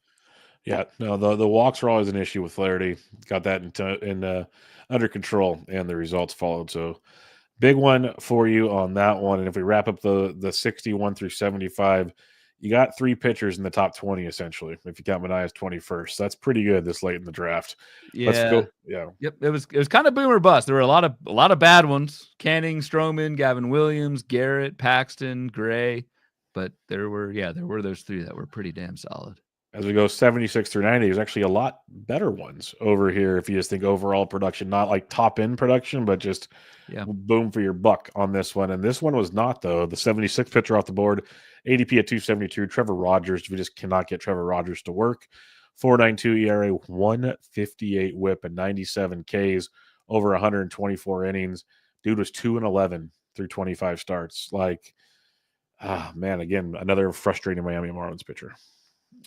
Yeah, no, the walks are always an issue with Flaherty. Got that under control, and the results followed. So big one for you on that one. And if we wrap up the 61 through 75, you got 3 pitchers in the top 20 essentially. If you count Manaea's 21st, that's pretty good this late in the draft. Yeah. Let's go. Yeah. Yep. It was kind of boom or bust. There were a lot of bad ones: Canning, Stroman, Gavin Williams, Garrett, Paxton, Gray. But there were those 3 that were pretty damn solid. As we go 76 through 90, there's actually a lot better ones over here if you just think overall production, not like top-end production, but just boom for your buck on this one. And this one was not, though. The 76th pitcher off the board, ADP at 272, Trevor Rogers. We just cannot get Trevor Rogers to work. 4.92 ERA, 158 whip, and 97 Ks over 124 innings. Dude was 2-11 through 25 starts. Like, man, again, another frustrating Miami Marlins pitcher.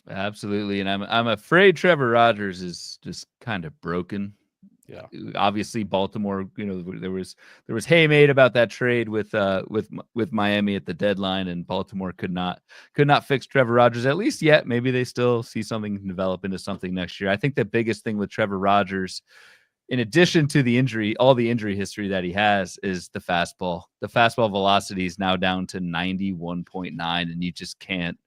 Absolutely, and I'm afraid Trevor Rogers is just kind of broken. Yeah, obviously Baltimore. There was hay made about that trade with Miami at the deadline, and Baltimore could not fix Trevor Rogers, at least yet. Maybe they still see something develop into something next year. I think the biggest thing with Trevor Rogers, in addition to all the injury history that he has, is the fastball. The fastball velocity is now down to 91.9, and you just can't.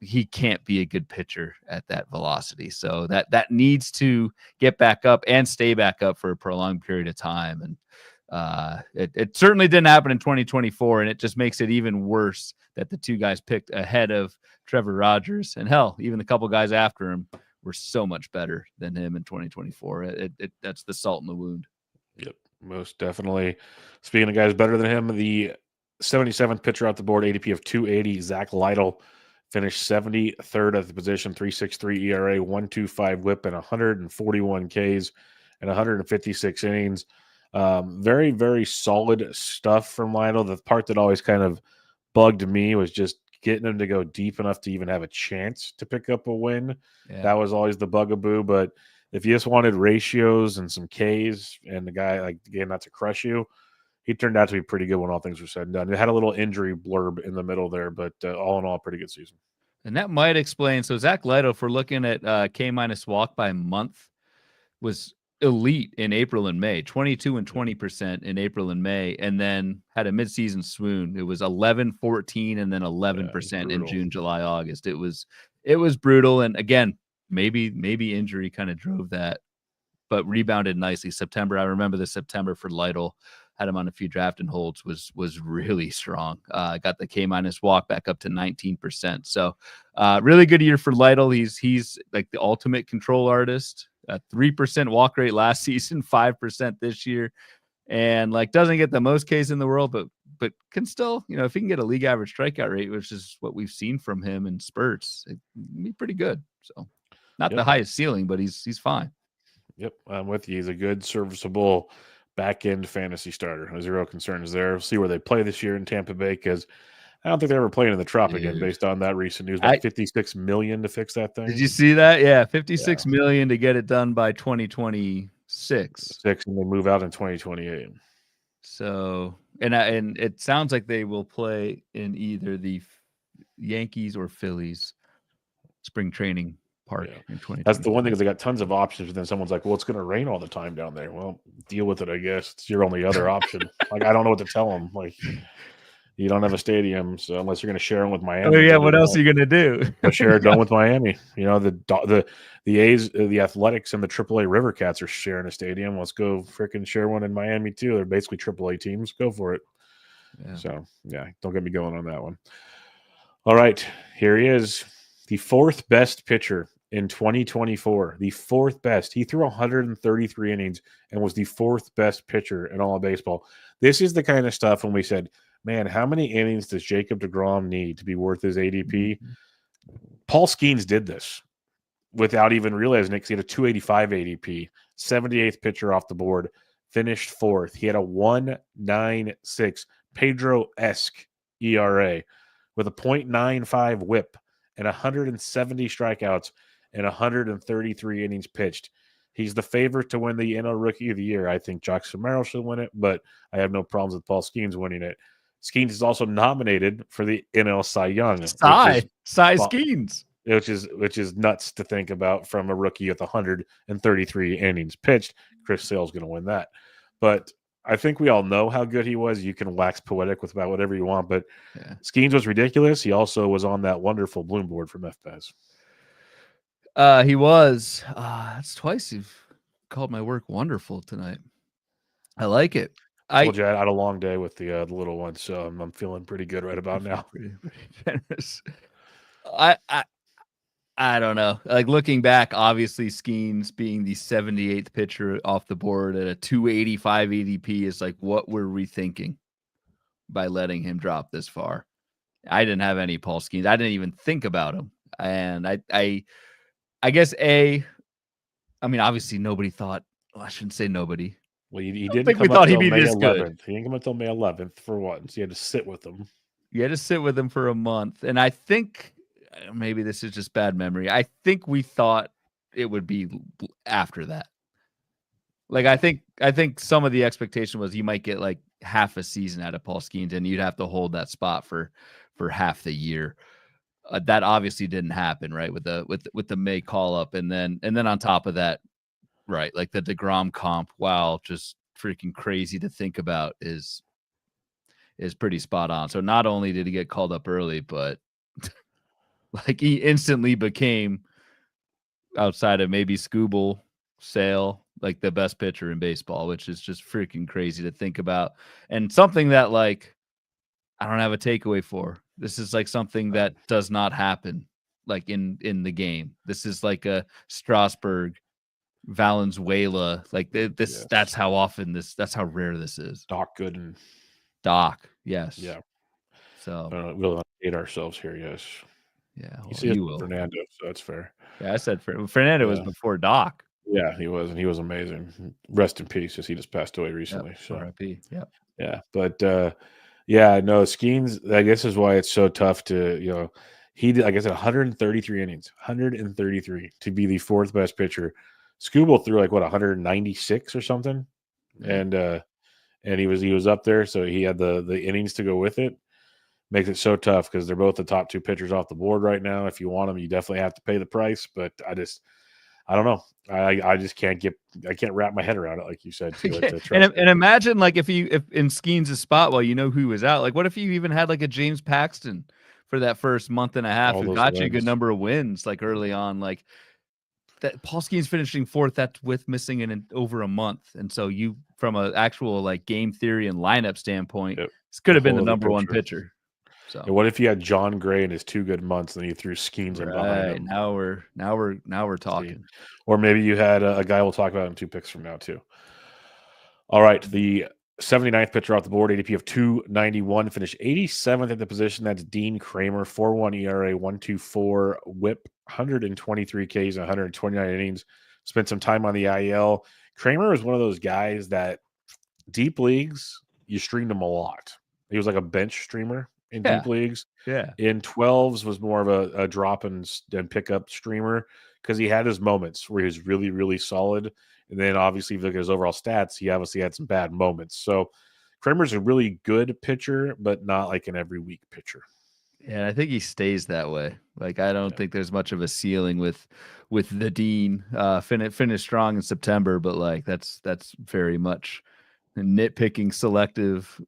He can't be a good pitcher at that velocity. So that needs to get back up and stay back up for a prolonged period of time. And it certainly didn't happen in 2024. And it just makes it even worse that the 2 guys picked ahead of Trevor Rogers, and hell, even the couple guys after him, were so much better than him in 2024. That's the salt in the wound. Yep, most definitely. Speaking of guys better than him, the 77th pitcher off the board, ADP of 280, Zach Lytle. Finished 73rd at the position, 3.63 ERA, 1.25 whip, and 141 Ks and 156 innings. Very, very solid stuff from Lionel. The part that always kind of bugged me was just getting him to go deep enough to even have a chance to pick up a win. Yeah. That was always the bugaboo. But if you just wanted ratios and some Ks and the guy, like, again, not to crush you, he turned out to be pretty good when all things were said and done. It had a little injury blurb in the middle there, but all in all, pretty good season. And that might explain. So Zach Lytle, if we're looking at K- walk by month, was elite in April and May, 22 and 20% in April and May, and then had a midseason swoon. It was 11, 14, and then 11% in June, July, August. It was brutal. And again, maybe injury kind of drove that, but rebounded nicely. September, I remember the September for Lytle. had him on a few draft and holds, was really strong. Got the K- walk back up to 19%. So really good year for Lytle. He's like the ultimate control artist. 3% walk rate last season, 5% this year, and like doesn't get the most Ks in the world, but can still, if he can get a league average strikeout rate, which is what we've seen from him in spurts, it'd be pretty good. So not the highest ceiling, but he's fine. Yep, I'm with you. He's a good, serviceable back-end fantasy starter. No zero concerns there. We'll see where they play this year in Tampa Bay, because I don't think they're ever playing in the Trop again, based on that recent news. About $56 million to fix that thing. Did you see that? Yeah, $56 million to get it done by 2026. And they move out in 2028. So, and it sounds like they will play in either the Yankees or Phillies spring training park in 2020. That's the one thing, is they got tons of options, but then someone's like, well, it's going to rain all the time down there. Well, deal with it, I guess. It's your only other option. Like, I don't know what to tell them. Like, you don't have a stadium, so unless you're going to share them with Miami. Oh yeah, what else are you going to do? Share a dome with Miami. The A's, the Athletics, and the AAA River Cats are sharing a stadium. Let's go freaking share one in Miami too. They're basically AAA teams. Go for it. Yeah. So don't get me going on that one. All right, here he is, the fourth best pitcher in 2024. The fourth best. He threw 133 innings and was the fourth best pitcher in all of baseball. This is the kind of stuff when we said, man, how many innings does Jacob deGrom need to be worth his ADP? Paul Skenes did this without even realizing it, because he had a 285 ADP, 78th pitcher off the board, finished fourth. He had a 1.96 Pedro-esque ERA with a 0.95 whip and 170 strikeouts and 133 innings pitched. He's the favorite to win the NL Rookie of the Year. I think Jock Samaro should win it, but I have no problems with Paul Skenes winning it. Skenes is also nominated for the NL Cy Young. Cy Skenes. Which is nuts to think about from a rookie with 133 innings pitched. Chris Sale's going to win that. But I think we all know how good he was. You can wax poetic with about whatever you want, but Skenes was ridiculous. He also was on that wonderful Bloom board from FBAS. He was. That's twice you've called my work wonderful tonight. I like it. I told you I had a long day with the little one, so I'm feeling pretty good right about now. Pretty generous. I don't know. Like, looking back, obviously Skenes being the 78th pitcher off the board at a 285 ADP is like, what were we thinking by letting him drop this far? I didn't have any Paul Skenes. I didn't even think about him. And I guess obviously nobody thought. Well, I shouldn't say nobody. Well, he didn't come up until May 11th. He didn't come until May 11th for once. You had to sit with him. You had to sit with him for a month. And I think maybe this is just bad memory. I think we thought it would be after that. Like, I think some of the expectation was you might get like half a season out of Paul Skenes, and you'd have to hold that spot for half the year. That obviously didn't happen, right? With the May call up, and then on top of that, right, like the DeGrom comp, wow, just freaking crazy to think about, is pretty spot on. So not only did he get called up early, but like he instantly became, outside of maybe Skubal, Sale, like the best pitcher in baseball, which is just freaking crazy to think about, and something that like I don't have a takeaway for. This is like something that does not happen like in the game. This is like a Strasburg, Valenzuela, like this. Yes. That's how often that's how rare this is. Doc Gooden. Doc, yes. Yeah. So we'll hate ourselves here, yes. Yeah, well, you will. Fernando, so that's fair. Yeah, I said Fernando was before Doc. Yeah, he was, and he was amazing. Rest in peace, as he just passed away recently. Yep, so R.I.P. Yep. Yeah, but no, Skenes, I guess, is why it's so tough to, he did, like I said, 133 innings, 133 to be the fourth best pitcher. Skubal threw like 196 or something, and he was up there, so he had the innings to go with it. Makes it so tough because they're both the top two pitchers off the board right now. If you want them, you definitely have to pay the price. But I don't know. I just can't wrap my head around it, like you said. And imagine like if in Skenes' spot, well, who he was out. Like, what if you even had like a James Paxton for that first month and a half who got you a good number of wins like early on, like that Paul Skenes finishing fourth, that's with missing in over a month, and so you from an actual like game theory and lineup standpoint, Yep. this could have been whole the other number one picture. pitcher. So And what if you had John Gray in his 2 good months, and then you threw Skenes in behind right him? now we're See? talking. Or maybe you had a guy we'll talk about in 2 picks from now too. All right, the 79th pitcher off the board, ADP of 291, finished 87th at the position. That's Dean Kramer, 4.1 ERA, 1.24 WHIP, 123 Ks, 129 innings. Spent some time on the IL. Kramer was one of those guys that deep leagues, you streamed him a lot. He was like a bench streamer in Yeah. deep leagues. Yeah. In 12s was more of a drop and pickup streamer because he had his moments where he was really, really solid. And then obviously, if you look at his overall stats, he obviously had some bad moments. So Kramer's a really good pitcher, but not like an every week pitcher. Yeah, I think he stays that way. Like, I don't think there's much of a ceiling with the Dean. Finish strong in September, but like that's very much nitpicking selective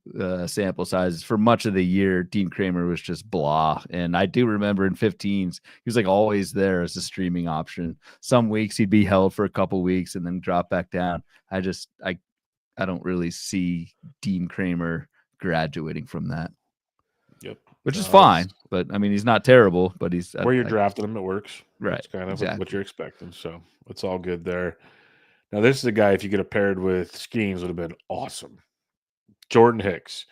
sample sizes. For much of the year, Dean Kramer was just blah. And I do remember in 15s, he was like always there as a streaming option. Some weeks he'd be held for a couple weeks and then drop back down. I don't really see Dean Kramer graduating from that. Yep. Which is fine, but I mean, he's not terrible, but he's where you're drafting him, it works. Right. It's kind of exactly. what you're expecting. So it's all good there. Now, this is a guy, if you could have paired with Skenes, would have been awesome. Jordan Hicks,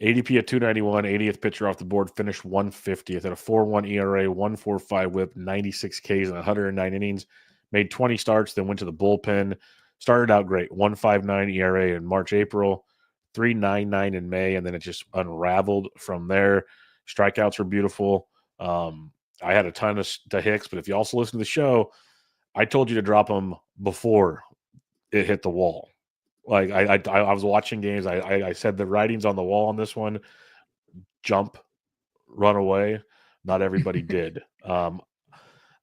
ADP at 291, 80th pitcher off the board, finished 150th at a 4.1 ERA, 1.45 WHIP, 96 Ks, and 109 innings. Made 20 starts, then went to the bullpen. Started out great, 1.59 ERA in March, April, 3.99 in May, and then it just unraveled from there. Strikeouts were beautiful. I had a ton to Hicks, but if you also listen to the show, I told you to drop him before it hit the wall. Like I was watching games. I said the writing's on the wall on this one. Jump, run away. Not everybody did. I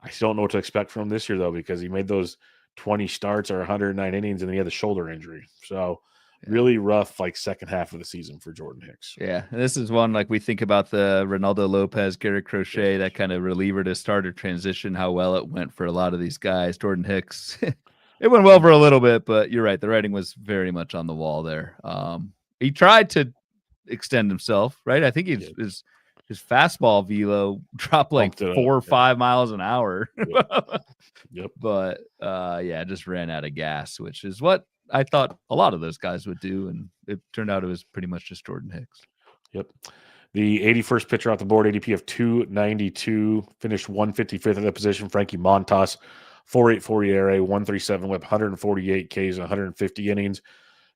still don't know what to expect from him this year though, because he made those 20 starts or 109 innings, and then he had the shoulder injury. So really rough, like second half of the season for Jordan Hicks. Yeah, and this is one like we think about the Reynaldo Lopez, Garrett Crochet, that kind of reliever to starter transition. How well it went for a lot of these guys. Jordan Hicks, it went well for a little bit, but you're right. The writing was very much on the wall there. He tried to extend himself, right? I think his fastball velo dropped like 4 or 5 miles an hour. Yep. But just ran out of gas, which is what I thought a lot of those guys would do, and it turned out it was pretty much just Jordan Hicks. Yep. The 81st pitcher off the board, ADP of 292, finished 155th at that position. Frankie Montas, 4.84 ERA, 1.37 WHIP, 148 Ks, and 150 innings.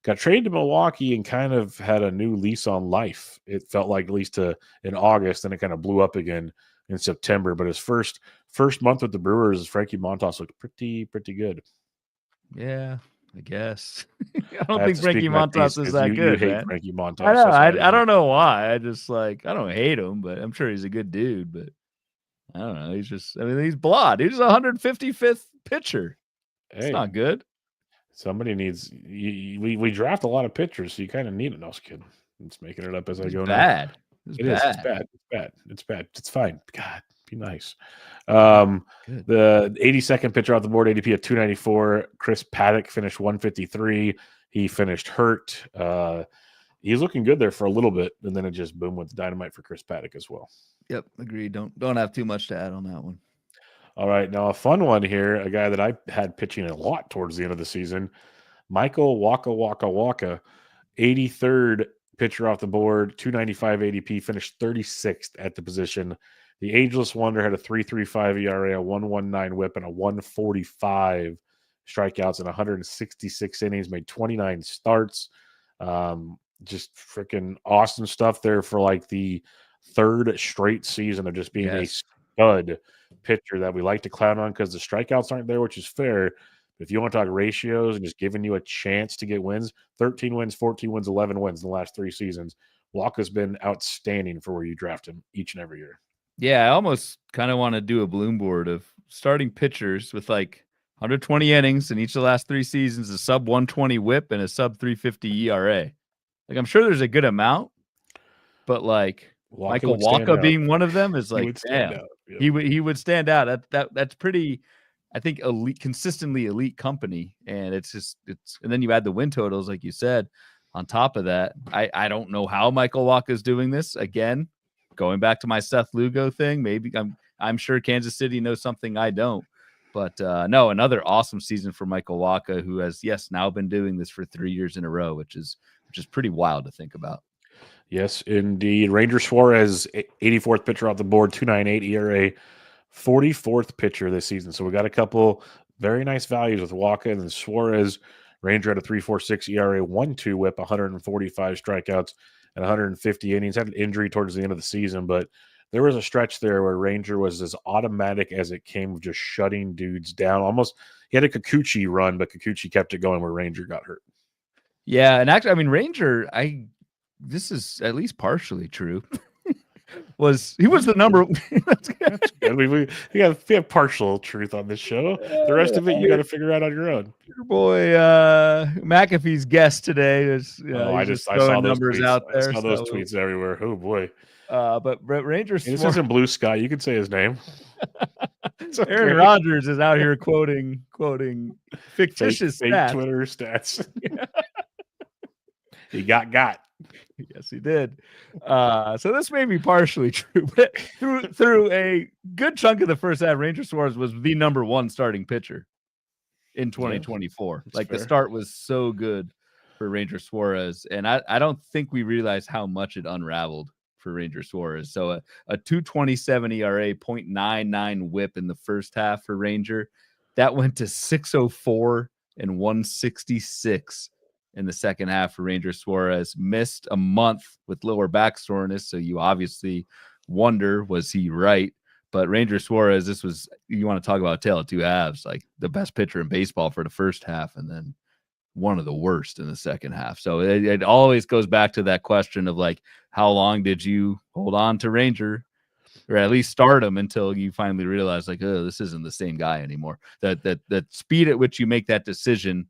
Got traded to Milwaukee and kind of had a new lease on life. It felt like, at least in August, and it kind of blew up again in September. But his first month with the Brewers, Frankie Montas looked pretty good. Yeah, I guess. I don't think Frankie Montas is that good. You hate man. Frankie Montas. I know. I don't know why. I don't hate him, but I'm sure he's a good dude. But I don't know. He's blah. He's a 155th pitcher. It's not good. Somebody needs. We draft a lot of pitchers, so you kind of need an else kid. It's making it up as I go now. It is. It's bad. It's bad. It's fine. God, be nice. The 82nd pitcher off the board, ADP of 294. Chris Paddock finished 153. He finished hurt. He's looking good there for a little bit, and then it just boom with the dynamite for Chris Paddock as well. Yep, agreed. Don't have too much to add on that one. All right, now a fun one here, a guy that I had pitching a lot towards the end of the season, Michael Wacha, 83rd pitcher off the board, 295 ADP, finished 36th at the position. The ageless wonder had a 3.35 ERA, a 1.19 WHIP, and a 1.45 strikeouts in 166 innings, made 29 starts. Just freaking awesome stuff there for like the third straight season of just being a stud pitcher that we like to clown on because the strikeouts aren't there, which is fair. If you want to talk ratios and just giving you a chance to get wins, 13 wins, 14 wins, 11 wins in the last 3 seasons. Wacha's been outstanding for where you draft him each and every year. Yeah, I almost kind of want to do a bloom board of starting pitchers with like 120 innings in each of the last 3 seasons, a sub 120 WHIP and a sub 350 ERA. Like, I'm sure there's a good amount, but like Michael Wacha being one of them is like, damn, he would stand out. That's pretty I think consistently elite company, and and then you add the win totals, like you said, on top of that. I don't know how Michael Wacha is doing this. Again, going back to my Seth Lugo thing, maybe I'm sure Kansas City knows something I don't. But no, another awesome season for Michael Wacha, who has now been doing this for 3 years in a row, which is pretty wild to think about. Yes, indeed. Ranger Suarez, 84th pitcher off the board, 2.98 ERA, 44th pitcher this season. So we got a couple very nice values with Wacha and then Suarez. Ranger at a 3.46 ERA, 1.2 WHIP, 145 strikeouts, and 150 innings. Had an injury towards the end of the season, but there was a stretch there where Ranger was as automatic as it came, just shutting dudes down. Almost, he had a Kikuchi run, but Kikuchi kept it going where Ranger got hurt. Yeah, and actually, I mean, Ranger, this is at least partially true. He was the number. That's good. We have partial truth on this show. The rest of it you got to figure out on your own. Your boy McAfee's guest today is. I saw those numbers tweets. Out there. I saw those tweets everywhere. Oh boy. But Rangers. This isn't Blue Sky. You can say his name. Okay. Aaron Rodgers is out here quoting fictitious fake Twitter stats. He got. Yes, he did. So this may be partially true, but through a good chunk of the first half, Ranger Suarez was the number one starting pitcher in 2024. Fair. The start was so good for Ranger Suarez, and I don't think we realized how much it unraveled for Ranger Suarez. So a 2.27 ERA, 0.99 WHIP in the first half for Ranger. That went to 6.04 and 166 in the second half for Ranger Suarez. Missed a month with lower back soreness, so you obviously wonder, was he right? But Ranger Suarez, you want to talk about a tale of two halves, like the best pitcher in baseball for the first half and then one of the worst in the second half. So it always goes back to that question of like, how long did you hold on to Ranger, or at least start him until you finally realize like, oh, this isn't the same guy anymore. That speed at which you make that decision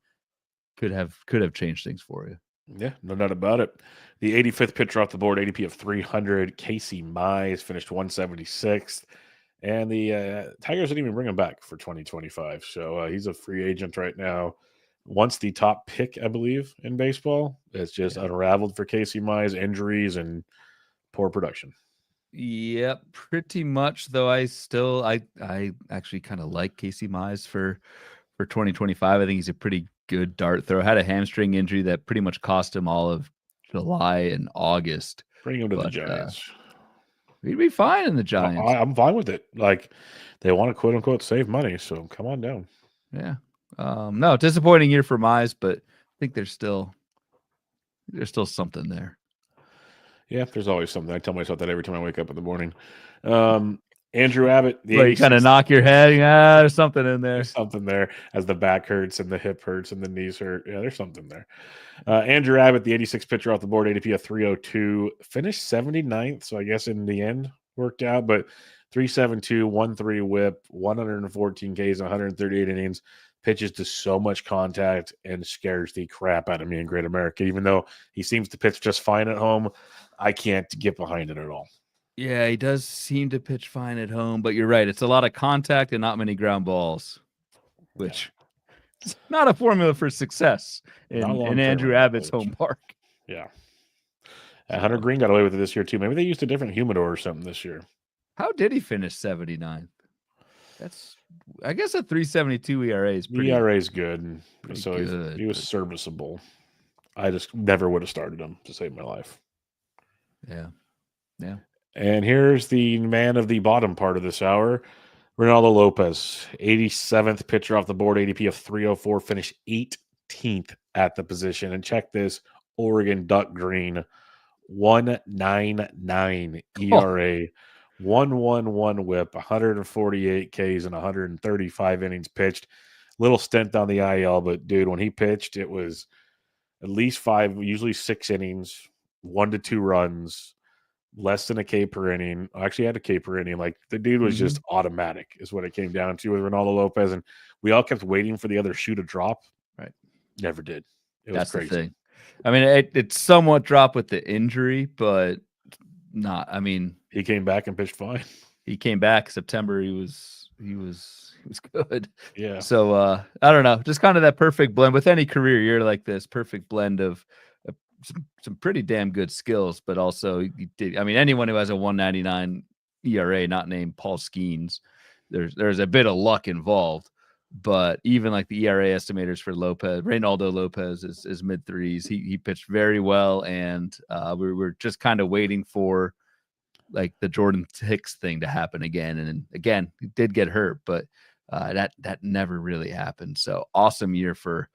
could have changed things for you. Yeah, no doubt about it. The 85th pitcher off the board, ADP of 300. Casey Mize finished 176th. And the Tigers didn't even bring him back for 2025. So he's a free agent right now. Once the top pick, I believe, in baseball. It's just unraveled for Casey Mize, injuries and poor production. Yep, pretty much. Though I actually kind of like Casey Mize for 2025. I think he's a pretty good dart throw. Had a hamstring injury that pretty much cost him all of July and August. Bring him to the Giants. He'd be fine in the Giants. I'm fine with it. Like, they want to quote unquote save money, so come on down. Yeah. No, disappointing year for Mize, but I think there's still something there. Yeah, there's always something. I tell myself that every time I wake up in the morning. Andrew Abbott. You kind of knock your head. There's something in there. There's something there as the back hurts and the hip hurts and the knees hurt. Yeah, there's something there. Andrew Abbott, the 86 pitcher off the board, ADP of 302, finished 79th. So I guess in the end worked out, but 3.72, 1.3 WHIP, 114 Ks, 138 innings. Pitches to so much contact and scares the crap out of me in Great America. Even though he seems to pitch just fine at home, I can't get behind it at all. Yeah, he does seem to pitch fine at home, but you're right. It's a lot of contact and not many ground balls, which is not a formula for success in Andrew Abbott's home park. Yeah. Hunter Green got away with it this year, too. Maybe they used a different humidor or something this year. How did he finish 79th? That's, I guess, a 3.72 ERA is pretty. ERA is good, so good, he was serviceable. I just never would have started him to save my life. Yeah. And here's the man of the bottom part of this hour, Reynaldo Lopez, 87th pitcher off the board, ADP of 304, finished 18th at the position. And check this, Oregon Duck Green, 1.99 ERA. 1.11 WHIP, 148 Ks, and 135 innings pitched. Little stint on the IL, but dude, when he pitched, it was at least 5, usually 6 innings, 1 to 2 runs, less than a K per inning. I actually had a K per inning. Like, the dude was just automatic, is what it came down to with Reynaldo Lopez. And we all kept waiting for the other shoe to drop. Right. Never did. That's crazy. The thing. I mean, it somewhat dropped with the injury, but not. I mean, he came back and pitched fine. he came back September. He was good. Yeah. So I don't know, just kind of that perfect blend with any career year like this. Perfect blend of some pretty damn good skills, but also you did. I mean, anyone who has a 1.99 ERA, not named Paul Skenes, there's a bit of luck involved. But even like the ERA estimators for Lopez, Reynaldo Lopez is mid threes. He pitched very well, and we're just kind of waiting for like the Jordan Hicks thing to happen again. And again, he did get hurt, but that never really happened. So awesome year for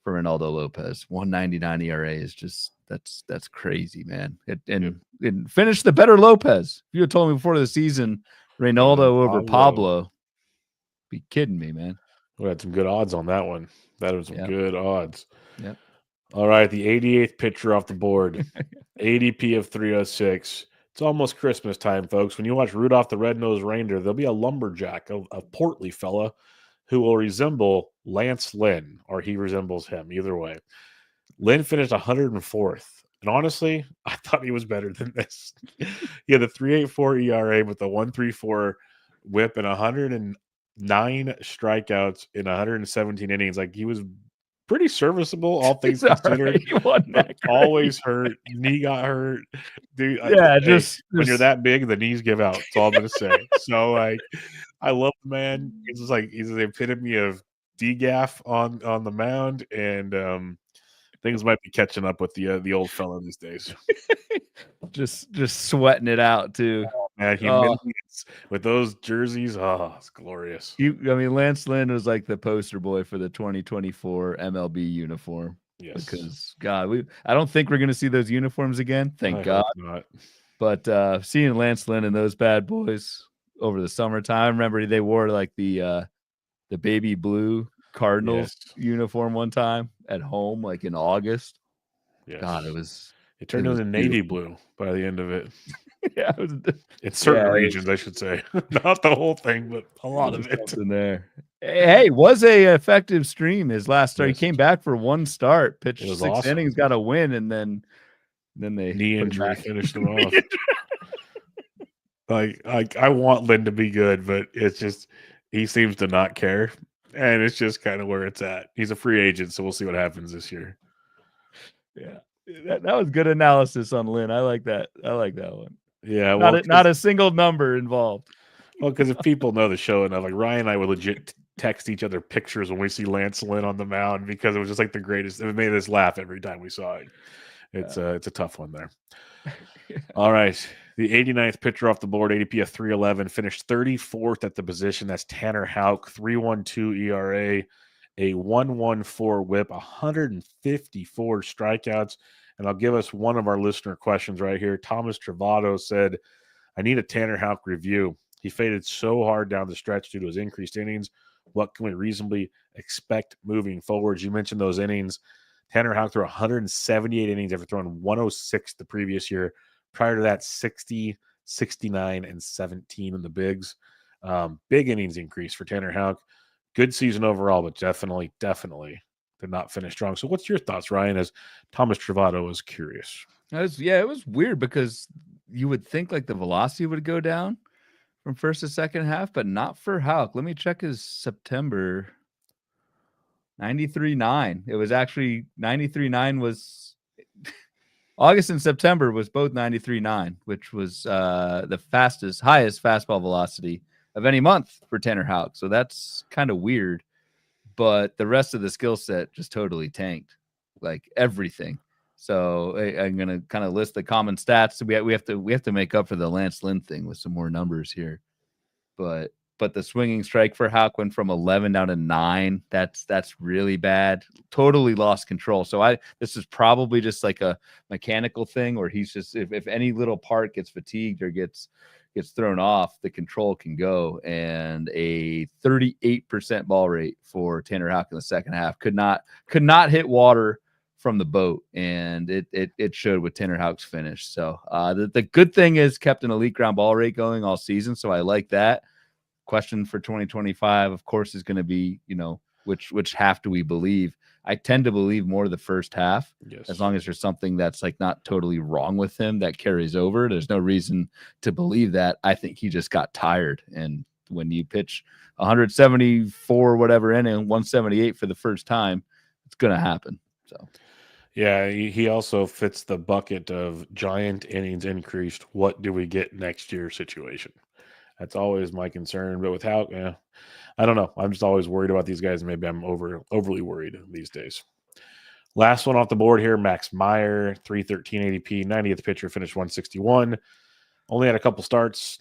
Reynaldo Lopez. 1.99 ERA is just that's crazy, man. And finished the better Lopez. If you had told me before the season, Reynaldo over Pablo, be kidding me, man. We had some good odds on that one. That was some good odds. Yep. All right, the 88th pitcher off the board, ADP of 306. It's almost Christmas time, folks. When you watch Rudolph the Red-Nosed Reindeer, there'll be a lumberjack, a portly fella, who will resemble Lance Lynn, or he resembles him. Either way, Lynn finished 104th, and honestly, I thought he was better than this. He had a 3.84 ERA with a 1.34 WHIP and 109 strikeouts in 117 innings. Like, he was pretty serviceable, all things considered. Right. Always hurt. Knee got hurt. Dude, when you're that big, the knees give out. That's all I'm gonna say. So, like, I love the man. He's just like, he's the epitome of DGAF on the mound, and things might be catching up with the old fella these days. just sweating it out too. Oh, man, humidity with those jerseys. Oh, it's glorious. I mean, Lance Lynn was like the poster boy for the 2024 MLB uniform. Yes. Because God, I don't think we're gonna see those uniforms again. Thank God. Not. But seeing Lance Lynn and those bad boys over the summertime, remember they wore like the baby blue Cardinals uniform one time at home, like in August. Yes. God, it turned into navy blue by the end of it. Yeah, in certain regions, I should say. Not the whole thing, but a lot of it. In there. Hey, was a effective stream his last start. He came back for one start, pitched 6 innings, got a win, and then they knee injury finished him off. Like I want Lynn to be good, but it's just he seems to not care. And it's just kind of where it's at. He's a free agent, so we'll see what happens this year. Yeah. That was good analysis on Lynn. I like that. I like that one. Yeah, not a single number involved. Well, because if people know the show enough, like Ryan and I would legit text each other pictures when we see Lance Lynn on the mound because it was just like the greatest. It made us laugh every time we saw it. It's a tough one there. All right. The 89th pitcher off the board, ADP of 311, finished 34th at the position. That's Tanner Houck, 3.12 ERA, a 1.14 WHIP, 154 strikeouts. And I'll give us one of our listener questions right here. Thomas Travado said, I need a Tanner Houck review. He faded so hard down the stretch due to his increased innings. What can we reasonably expect moving forward? You mentioned those innings. Tanner Houck threw 178 innings after throwing 106 the previous year. Prior to that, 60, 69, and 17 in the bigs. Big innings increase for Tanner Houck. Good season overall, but definitely did not finish strong. So what's your thoughts, Ryan, as Thomas Travado was curious? It was weird because you would think like the velocity would go down from first to second half, but not for Houck. Let me check his September. 93.9. It was actually 93.9 was August and September was both 93.9, which was the highest fastball velocity of any month for Tanner Houck. So that's kind of weird. But the rest of the skill set just totally tanked, like everything. So I'm gonna kind of list the common stats. We have to make up for the Lance Lynn thing with some more numbers here. But the swinging strike for Houck went from 11 down to 9. That's really bad. Totally lost control. So this is probably just like a mechanical thing, or he's just if any little part gets fatigued or gets thrown off, the control can go. And a 38% ball rate for Tanner Houck in the second half could not hit water from the boat, and it showed with Tanner Houck's finish. So the good thing is kept an elite ground ball rate going all season. So I like that. Question for 2025, of course, is going to be, which half do we believe? I tend to believe more the first half. Yes. As long as there's something that's like not totally wrong with him that carries over. There's no reason to believe that. I think he just got tired. And when you pitch 174, whatever inning, 178 for the first time, it's going to happen. So, yeah, he also fits the bucket of giant innings increased. What do we get next year situation? That's always my concern. But without, I don't know. I'm just always worried about these guys. Maybe I'm overly worried these days. Last one off the board here, Max Meyer, 313 ADP, 90th pitcher, finished 161. Only had a couple starts.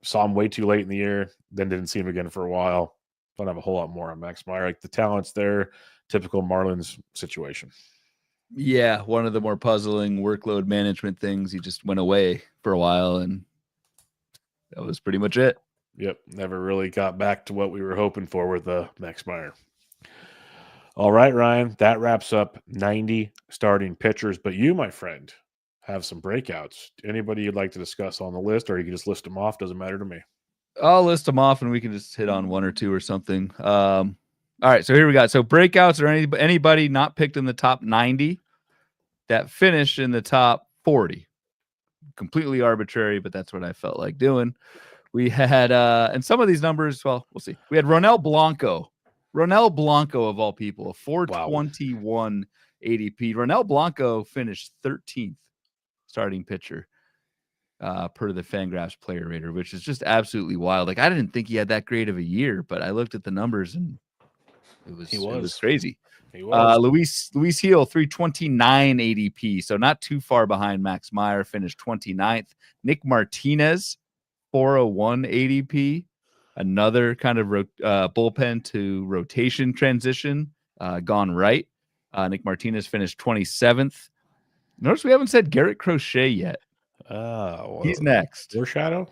Saw him way too late in the year, then didn't see him again for a while. Don't have a whole lot more on Max Meyer. Like the talent's there, typical Marlins situation. yeah, one of the more puzzling workload management things. He just went away for a while, and that was pretty much it. Yep, never really got back to what we were hoping for with Max Meyer. All right, Ryan, that wraps up 90 starting pitchers. But you, my friend, have some breakouts. Anybody you'd like to discuss on the list, or you can just list them off. Doesn't matter to me. I'll list them off, and we can just hit on one or two or something. All right, so here we got. So breakouts or anybody not picked in the top 90 that finished in the top 40. Completely arbitrary, but that's what I felt like doing. We had, and some of these numbers, well, we'll see. We had Ronel Blanco of all people, a 421 ADP. Ronel Blanco finished 13th starting pitcher per the Fangraphs player rater, which is just absolutely wild. Like, I didn't think he had that great of a year, but I looked at the numbers and it was crazy. He was. Luis Heel, 329 ADP, so not too far behind Max Meyer, finished 29th. Nick Martinez, 401 ADP, another kind of bullpen to rotation transition, gone right. Nick Martinez finished 27th. Notice we haven't said Garrett Crochet yet. He's next. Foreshadow?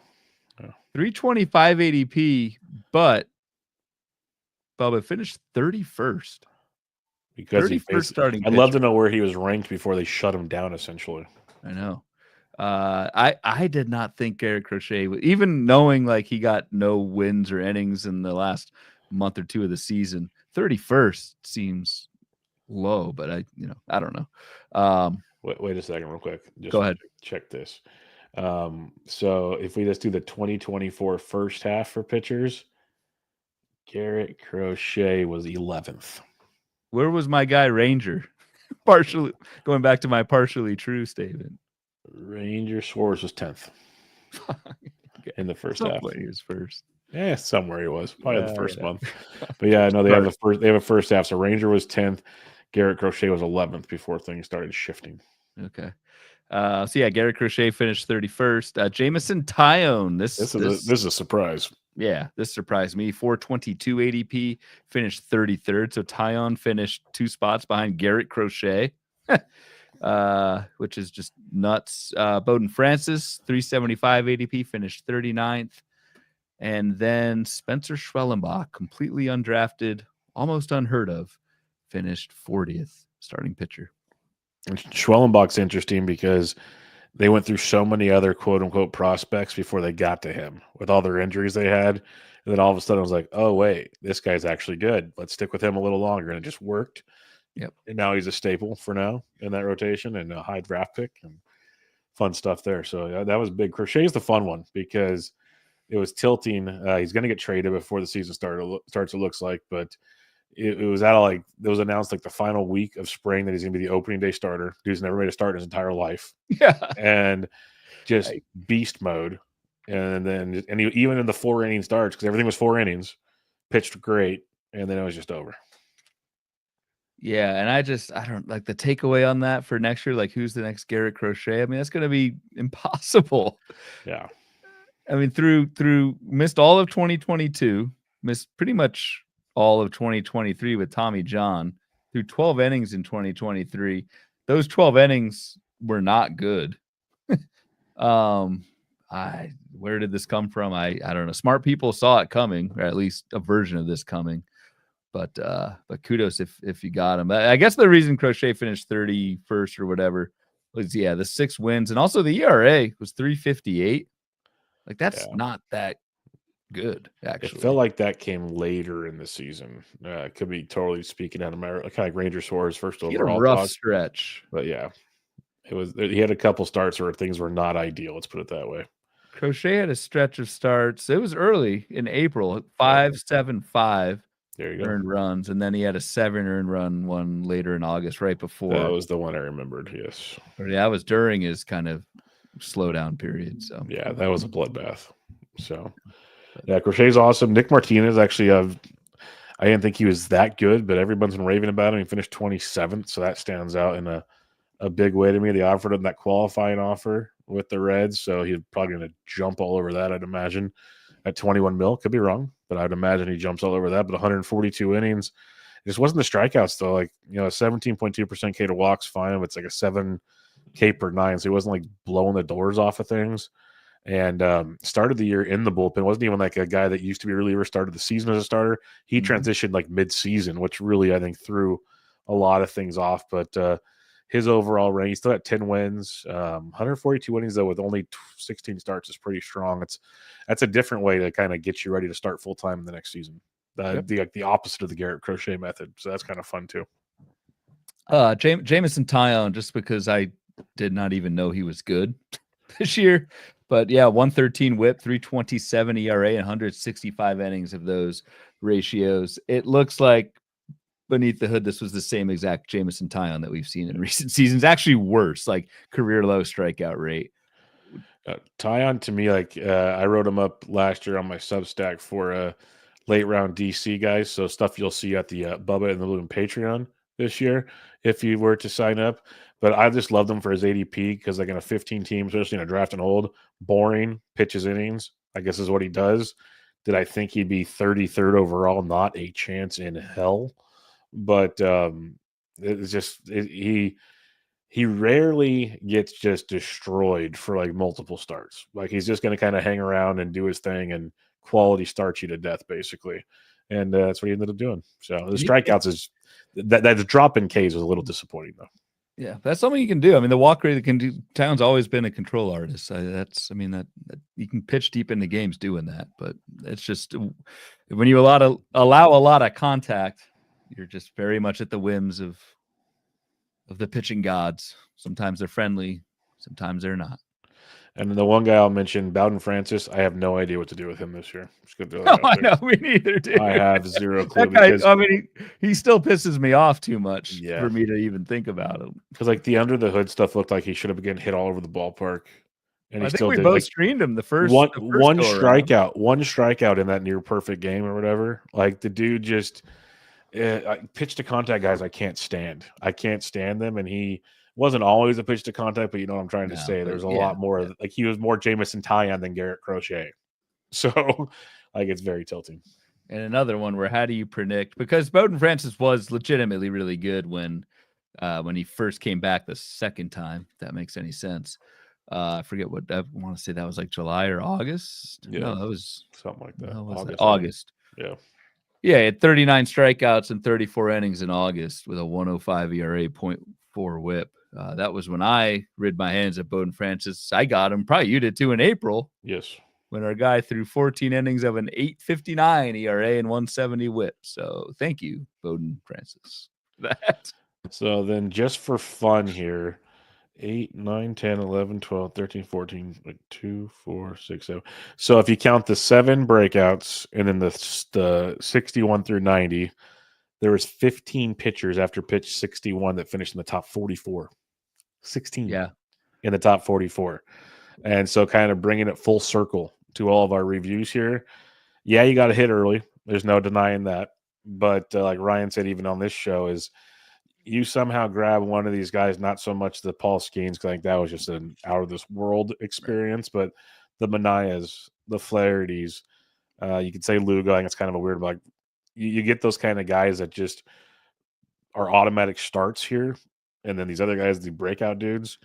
325 ADP, but Bubba finished 31st. Because 31st starting pitcher. I'd love to know where he was ranked before they shut him down, essentially. I know. I did not think Garrett Crochet, even knowing like he got no wins or innings in the last month or two of the season, 31st seems low, but I don't know. Wait a second real quick. Just go ahead. Check this. So if we just do the 2024 first half for pitchers, Garrett Crochet was 11th. Where was my guy Ranger? Partially going back to my partially true statement. Ranger Suarez was 10th in the first half. He was first. Yeah, somewhere he was. Probably the first month. But yeah, no, they have a first half. So Ranger was 10th. Garrett Crochet was 11th before things started shifting. Okay. So yeah, Garrett Crochet finished 31st. Jamison Tyone. This is a surprise. Yeah, this surprised me. 422 ADP, finished 33rd. So Tyone finished 2 spots behind Garrett Crochet, which is just nuts. Bowden Francis, 375 ADP, finished 39th. And then Spencer Schwellenbach, completely undrafted, almost unheard of, finished 40th starting pitcher. And Schwellenbach's interesting because they went through so many other quote-unquote prospects before they got to him with all their injuries they had. And then all of a sudden it was like, oh, wait, this guy's actually good. Let's stick with him a little longer. And it just worked. Yep. And now he's a staple for now in that rotation and a high draft pick and fun stuff there. So yeah, that was big. Crochet's the fun one because it was tilting. He's going to get traded before the season starts, it looks like. But it was it was announced like the final week of spring that he's going to be the opening day starter. Dude's never made a start in his entire life. Yeah. And just beast mode. And then he, even in the 4 inning starts, because everything was 4 innings, pitched great. And then it was just over. Yeah. And I don't like the takeaway on that for next year. Like, who's the next Garrett Crochet? I mean, that's going to be impossible. Yeah. I mean, through missed all of 2022, missed pretty much all of 2023 with Tommy John, through 12 innings in 2023. Those 12 innings were not good. Where did this come from? I don't know. Smart people saw it coming, or at least a version of this coming. But kudos if you got him. I guess the reason Crochet finished 31st or whatever was the 6 wins, and also the ERA was 3.58. Like, that's not that good, It actually. felt like that came later in the season. Could be totally speaking out of my kind of like Ranger Suarez first He had a overall rough talk, stretch. but yeah, it was. He had a couple starts where things were not ideal. Let's put it that way. Crochet had a stretch of starts. It was early in April, Yep. 5-7-5 There you go. earned runs, and then he had a 7 earned run one later in August, right before. That was the one I remembered. Yes. Or that was during his kind of slowdown period. So Yeah, that was a bloodbath. So yeah, Crochet's awesome. Nick Martinez actually, I didn't think he was that good, but everyone's been raving about him. He finished 27th, so that stands out in a big way to me. They offered him that qualifying offer with the Reds, so he's probably going to jump all over that, I'd imagine, at 21 mil. Could be wrong, but I'd imagine he jumps all over that. But 142 innings. It just wasn't the strikeouts, though. Like, 17.2% K to walks, fine. It's like a 7 K per 9, so he wasn't like blowing the doors off of things. And started the year in the bullpen. Wasn't even like a guy that used to be a reliever, started the season as a starter. He transitioned like mid-season, which really, I think, threw a lot of things off. But his overall rank, he's still at 10 wins. 142 innings, though, with only 16 starts is pretty strong. That's a different way to kind of get you ready to start full-time in the next season. The opposite of the Garrett Crochet method. So that's kind of fun, too. Jamison Tyone, just because I did not even know he was good this year. But yeah, 113 whip, 327 ERA, and 165 innings of those ratios. It looks like beneath the hood, this was the same exact Jamison Tyone that we've seen in recent seasons. Actually worse, like career low strikeout rate. Tyon, to me, like I wrote him up last year on my Substack for late round DC guys. So stuff you'll see at the Bubba and the Balloon Patreon this year if you were to sign up. But I just loved him for his ADP because like in a 15 team, especially in a draft and hold, boring pitches innings, I guess is what he does. Did I think he'd be 33rd overall? Not a chance in hell. But it's just he rarely gets just destroyed for like multiple starts. Like he's just going to kind of hang around and do his thing and quality start you to death, basically. And that's what he ended up doing. So the strikeouts is that drop in Ks was a little disappointing though. Yeah, that's something you can do. I mean, the walk rate that can do. Town's always been a control artist. That you can pitch deep into games doing that, but it's just when you allow a lot of contact, you're just very much at the whims of the pitching gods. Sometimes they're friendly, sometimes they're not. And then the one guy I'll mention, Bowden Francis, I have no idea what to do with him this year. Just gonna throw No, that out I there. know, me neither, dude. I have zero clue That guy, because I mean, he still pisses me off too much Yeah. for me to even think about him. because like the under the hood stuff looked like he should have been getting hit all over the ballpark, and he I think still we did. both Like screened him the first one go around. one strikeout in that near perfect game or whatever. Like the dude just pitch to contact guys. I can't stand them, and he wasn't always a pitch to contact, but you know what I'm trying to say. There's a lot more. Like he was more Jamison Tyon than Garrett Crochet, so like it's very tilting. And another one where how do you predict? Because Bowden Francis was legitimately really good when he first came back the second time. If that makes any sense. I forget what I want to say. That was like July or August. Yeah, No, that was something like that. August. Yeah. Yeah, he had 39 strikeouts and 34 innings in August with a 105 ERA, 0.4 whip. That was when I rid my hands at Bowden Francis. I got him. Probably you did too in April. Yes. When our guy threw 14 innings of an 8.59 ERA and 170 whip. So thank you, Bowden Francis. So then just for fun here, 8, 9, 10, 11, 12, 13, 14, like 2, 4, 6, 7. So if you count the 7 breakouts and then the 61 through 90, there was 15 pitchers after pitch 61 that finished in the top 44. 16 in the top 44. And so kind of bringing it full circle to all of our reviews here. Yeah, you got to hit early. There's no denying that. But like Ryan said, even on this show, is you somehow grab one of these guys, not so much the Paul Skenes, because I think that was just an out of this world experience, but the Manaeas, the Flahertys, you could say Lugo. I think it's kind of a weird, like you get those kind of guys that just are automatic starts here. And then these other guys, the breakout dudes,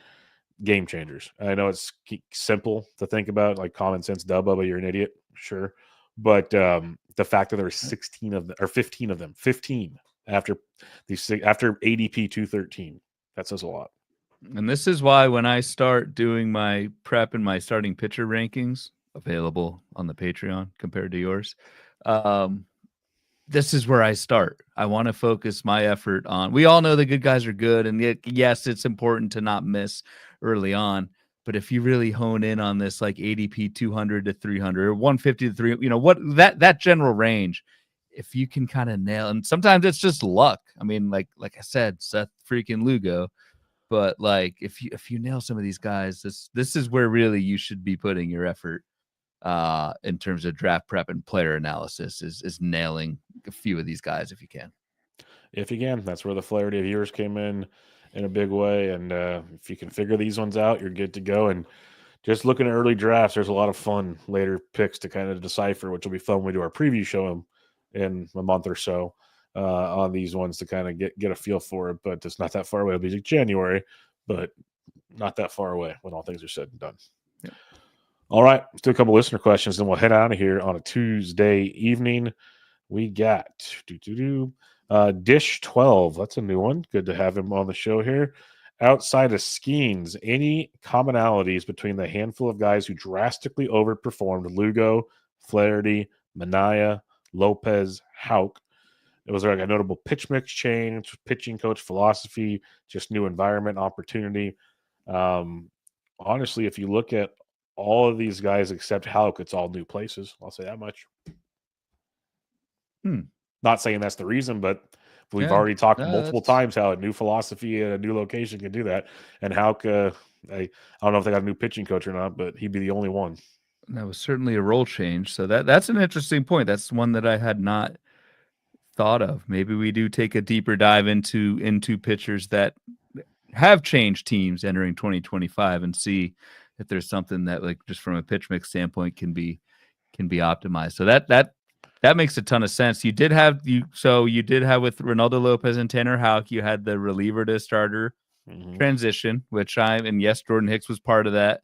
game changers. I know it's simple to think about, like common sense, Bubba, you're an idiot. Sure. But the fact that there's 16 of them or 15 of them, 15 after ADP 213, that says a lot. And this is why when I start doing my prep and my starting pitcher rankings, available on the Patreon compared to yours. This is where I start. I want to focus my effort on. We all know the good guys are good, and yes, it's important to not miss early on. But if you really hone in on this, like ADP 200 to 300 or 150 to 300, what that general range, if you can kind of nail, and sometimes it's just luck. I mean, like I said, Seth freaking Lugo. But like if you nail some of these guys, this is where really you should be putting your effort in terms of draft prep and player analysis is nailing a few of these guys if you can. If you can, that's where the Flaherty of yours came in a big way. And if you can figure these ones out, you're good to go. And just looking at early drafts, there's a lot of fun later picks to kind of decipher, which will be fun when we do our preview show in a month or so on these ones to kind of get a feel for it. But it's not that far away. It'll be January, but not that far away when all things are said and done. Yeah. All right, let's do a couple listener questions, then we'll head out of here on a Tuesday evening. We got Dish 12. That's a new one. Good to have him on the show here. Outside of Skenes, any commonalities between the handful of guys who drastically overperformed Lugo, Flaherty, Manaea, Lopez, Houck? Was there like a notable pitch mix change, pitching coach philosophy, just new environment, opportunity? Honestly, if you look at all of these guys except Houck, it's all new places. I'll say that much. Not saying that's the reason, but we've already talked multiple times how a new philosophy and a new location can do that. And Houck, I don't know if they got a new pitching coach or not, but he'd be the only one. That was certainly a role change. So that's an interesting point. That's one that I had not thought of. Maybe we do take a deeper dive into pitchers that have changed teams entering 2025 and see if there's something that, like, just from a pitch mix standpoint can be optimized. So that makes a ton of sense. You did have with Reynaldo Lopez and Tanner Houck, you had the reliever to starter transition, which Jordan Hicks was part of that,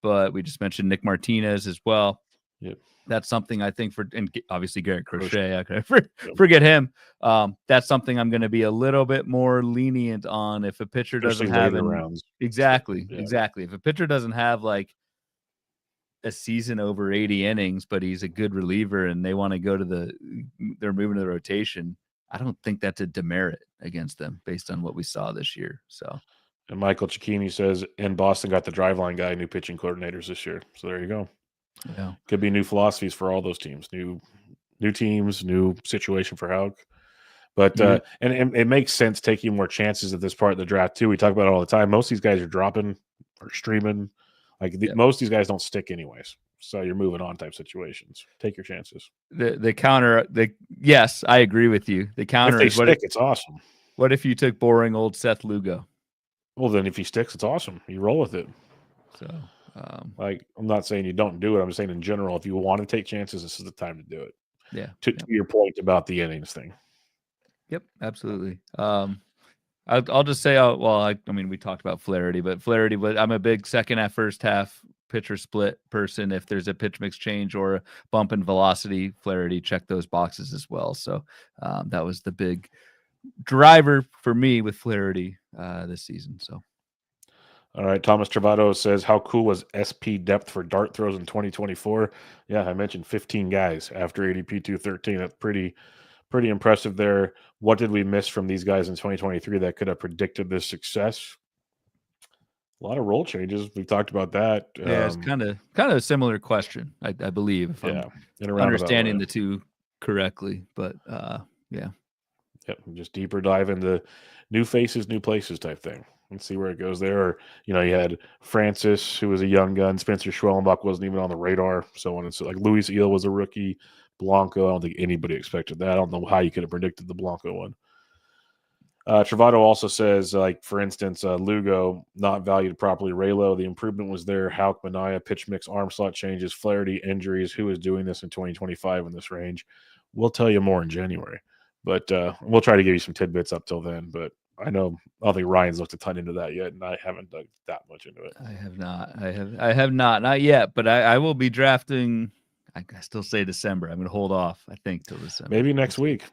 but we just mentioned Nick Martinez as well. Yep. That's something I think and obviously Garrett Crochet. I could forget him. That's something I'm going to be a little bit more lenient on if a pitcher doesn't have rounds. Exactly. If a pitcher doesn't have like a season over 80 innings, but he's a good reliever and they want to go to they're moving to the rotation, I don't think that's a demerit against them based on what we saw this year. So, and Michael Cicchini says, in Boston got the driveline guy, new pitching coordinators this year. So there you go. Yeah. Could be new philosophies for all those teams, new teams, new situation for Houck. But and it makes sense taking more chances at this part of the draft too. We talk about it all the time. Most of these guys are dropping or streaming. Most of these guys don't stick anyways. So you're moving on type situations. Take your chances. The counter, yes, I agree with you. The counter if they stick, it's awesome. What if you took boring old Seth Lugo? Well, then if he sticks, it's awesome. You roll with it. So, I'm not saying you don't do it. I'm saying in general, if you want to take chances, this is the time to do it. Yeah. To your point about the innings thing. Yep, absolutely. I'll just say, we talked about Flaherty, but I'm a big second half, first half pitcher split person. If there's a pitch mix change or a bump in velocity, Flaherty check those boxes as well. So that was the big driver for me with Flaherty this season. So. All right, Thomas Travado says, how cool was SP depth for dart throws in 2024? Yeah, I mentioned 15 guys after ADP 213. That's pretty impressive there. What did we miss from these guys in 2023 that could have predicted this success? A lot of role changes. We've talked about that. Yeah, it's kind of a similar question, I believe, if I'm understanding the two correctly. But yeah. Yep, just deeper dive into new faces, new places type thing. Let's see where it goes there. Or, you had Francis, who was a young gun. Spencer Schwellenbach wasn't even on the radar. So on and so, like Luis Eel was a rookie. Blanco, I don't think anybody expected that. I don't know how you could have predicted the Blanco one. Travado also says, like, for instance, Lugo not valued properly. Raylo, the improvement was there. Houck, Manaea, pitch mix, arm slot changes, Flaherty, injuries. Who is doing this in 2025 in this range? We'll tell you more in January. But we'll try to give you some tidbits up till then. But I don't think Ryan's looked a ton into that yet, and I haven't dug that much into it. I have not, not yet. But I will be drafting. I still say December. I'm going to hold off, I think, till December. Maybe next week.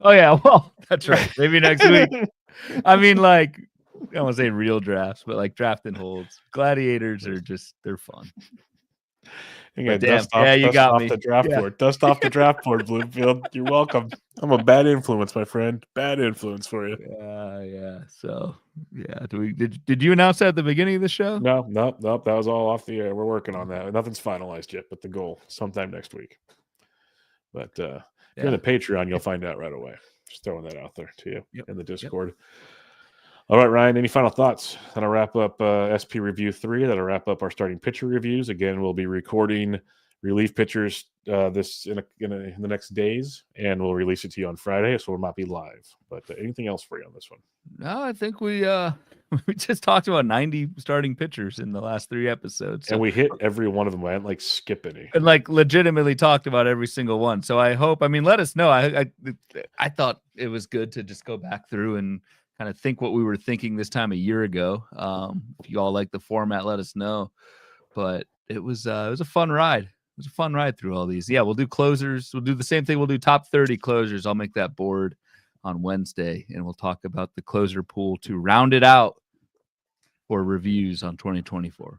Oh, yeah. Well, that's right. Maybe next week. I mean, like, I don't want to say real drafts, but like draft and holds. Gladiators are they're fun. You Damn, yeah, you got me. the draft Yeah. board. Dust off the draft board, Bloomfield. You're welcome. I'm a bad influence, my friend. Bad influence for you. Yeah. So yeah, did you announce that at the beginning of the show? No. That was all off the air. We're working on that. Nothing's finalized yet, but the goal sometime next week. But if you're in the Patreon, you'll find out right away. Just throwing that out there to you in the Discord. Yep. All right, Ryan, any final thoughts? That'll wrap up SP Review 3. That'll wrap up our starting pitcher reviews. Again, we'll be recording relief pitchers this in the next days, and we'll release it to you on Friday, so we'll not be live. But anything else for you on this one? No, I think we just talked about 90 starting pitchers in the last 3 episodes. So. And we hit every one of them. I didn't like skip any. And like legitimately talked about every single one. So I hope, let us know. I thought it was good to just go back through and kind of think what we were thinking this time a year ago. If you all like the format, let us know. But it was a fun ride. It was a fun ride through all these. Yeah, we'll do closers. We'll do the same thing. We'll do top 30 closers. I'll make that board on Wednesday, and we'll talk about the closer pool to round it out for reviews on 2024.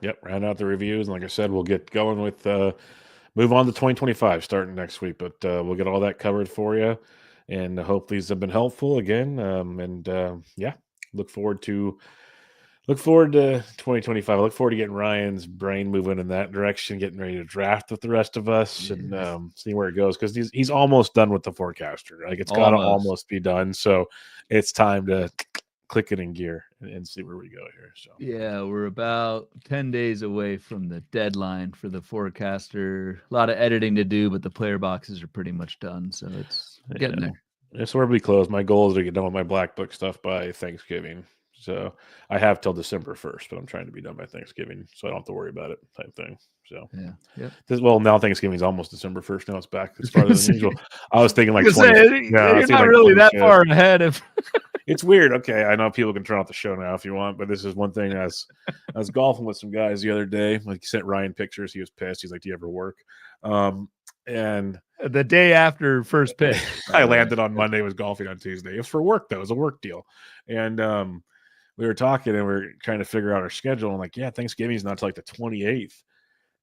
Yep, round out the reviews. And like I said, we'll get going with move on to 2025 starting next week. But we'll get all that covered for you. And I hope these have been helpful again. Look forward to 2025. I look forward to getting Ryan's brain moving in that direction, getting ready to draft with the rest of us, and see where it goes, because he's almost done with the forecaster. Like, it's got to almost be done. So it's time to click it in gear and see where we go here. So yeah, we're about 10 days away from the deadline for the forecaster. A lot of editing to do, but the player boxes are pretty much done. So it's getting there. It's where we close. My goal is to get done with my black book stuff by Thanksgiving. So I have till December 1st, but I'm trying to be done by Thanksgiving, so I don't have to worry about it, type thing. So now Thanksgiving's almost December 1st. Now it's back. It's farther than usual. I was thinking like 20. You're not really that far ahead of. It's weird. Okay, I know people can turn off the show now if you want, but this is one thing. I was golfing with some guys the other day. Like, he sent Ryan pictures. He was pissed. He's like, "Do you ever work?" And the day after first pitch, I landed on Monday. Was golfing on Tuesday. It was for work though. It was a work deal, and we were talking and we were trying to figure out our schedule. I'm like, Thanksgiving's not till like the 28th.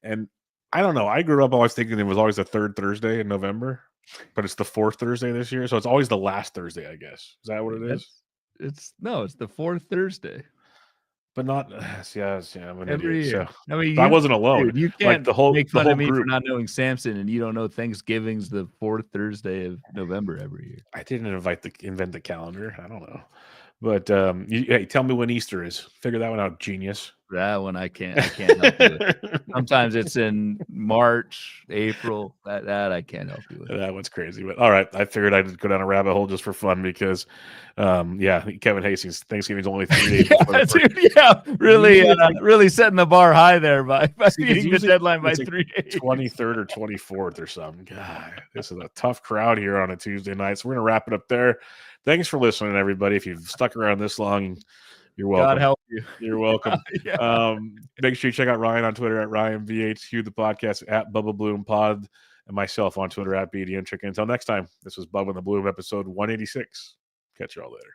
And I don't know. I grew up always thinking it was always the third Thursday in November, but it's the fourth Thursday this year. So it's always the last Thursday, I guess. Is that what it is? It's the fourth Thursday. But not, I'm an idiot. Year. So, I wasn't alone. Dude, you can't make fun of me group. for not knowing Samson, and you don't know Thanksgiving's the fourth Thursday of November every year. I didn't invent the calendar. I don't know. But hey, tell me when Easter is. Figure that one out, genius. That one I can't help you with. Sometimes it's in March, April. That I can't help you with. That one's crazy. But all right, I figured I'd go down a rabbit hole just for fun because, Kevin Hastings, Thanksgiving's only 3 days. Really setting the bar high there by beating the deadline by 3 days. 23rd or 24th or something. God, this is a tough crowd here on a Tuesday night. So we're gonna wrap it up there. Thanks for listening, everybody. If you've stuck around this long, you're welcome. God help you. You're welcome. Make sure you check out Ryan on Twitter at RyanVHQ, the podcast at Bubba Bloom Pod, and myself on Twitter at BDN Chicken. Until next time, this was Bubba and the Bloom, episode 186. Catch you all later.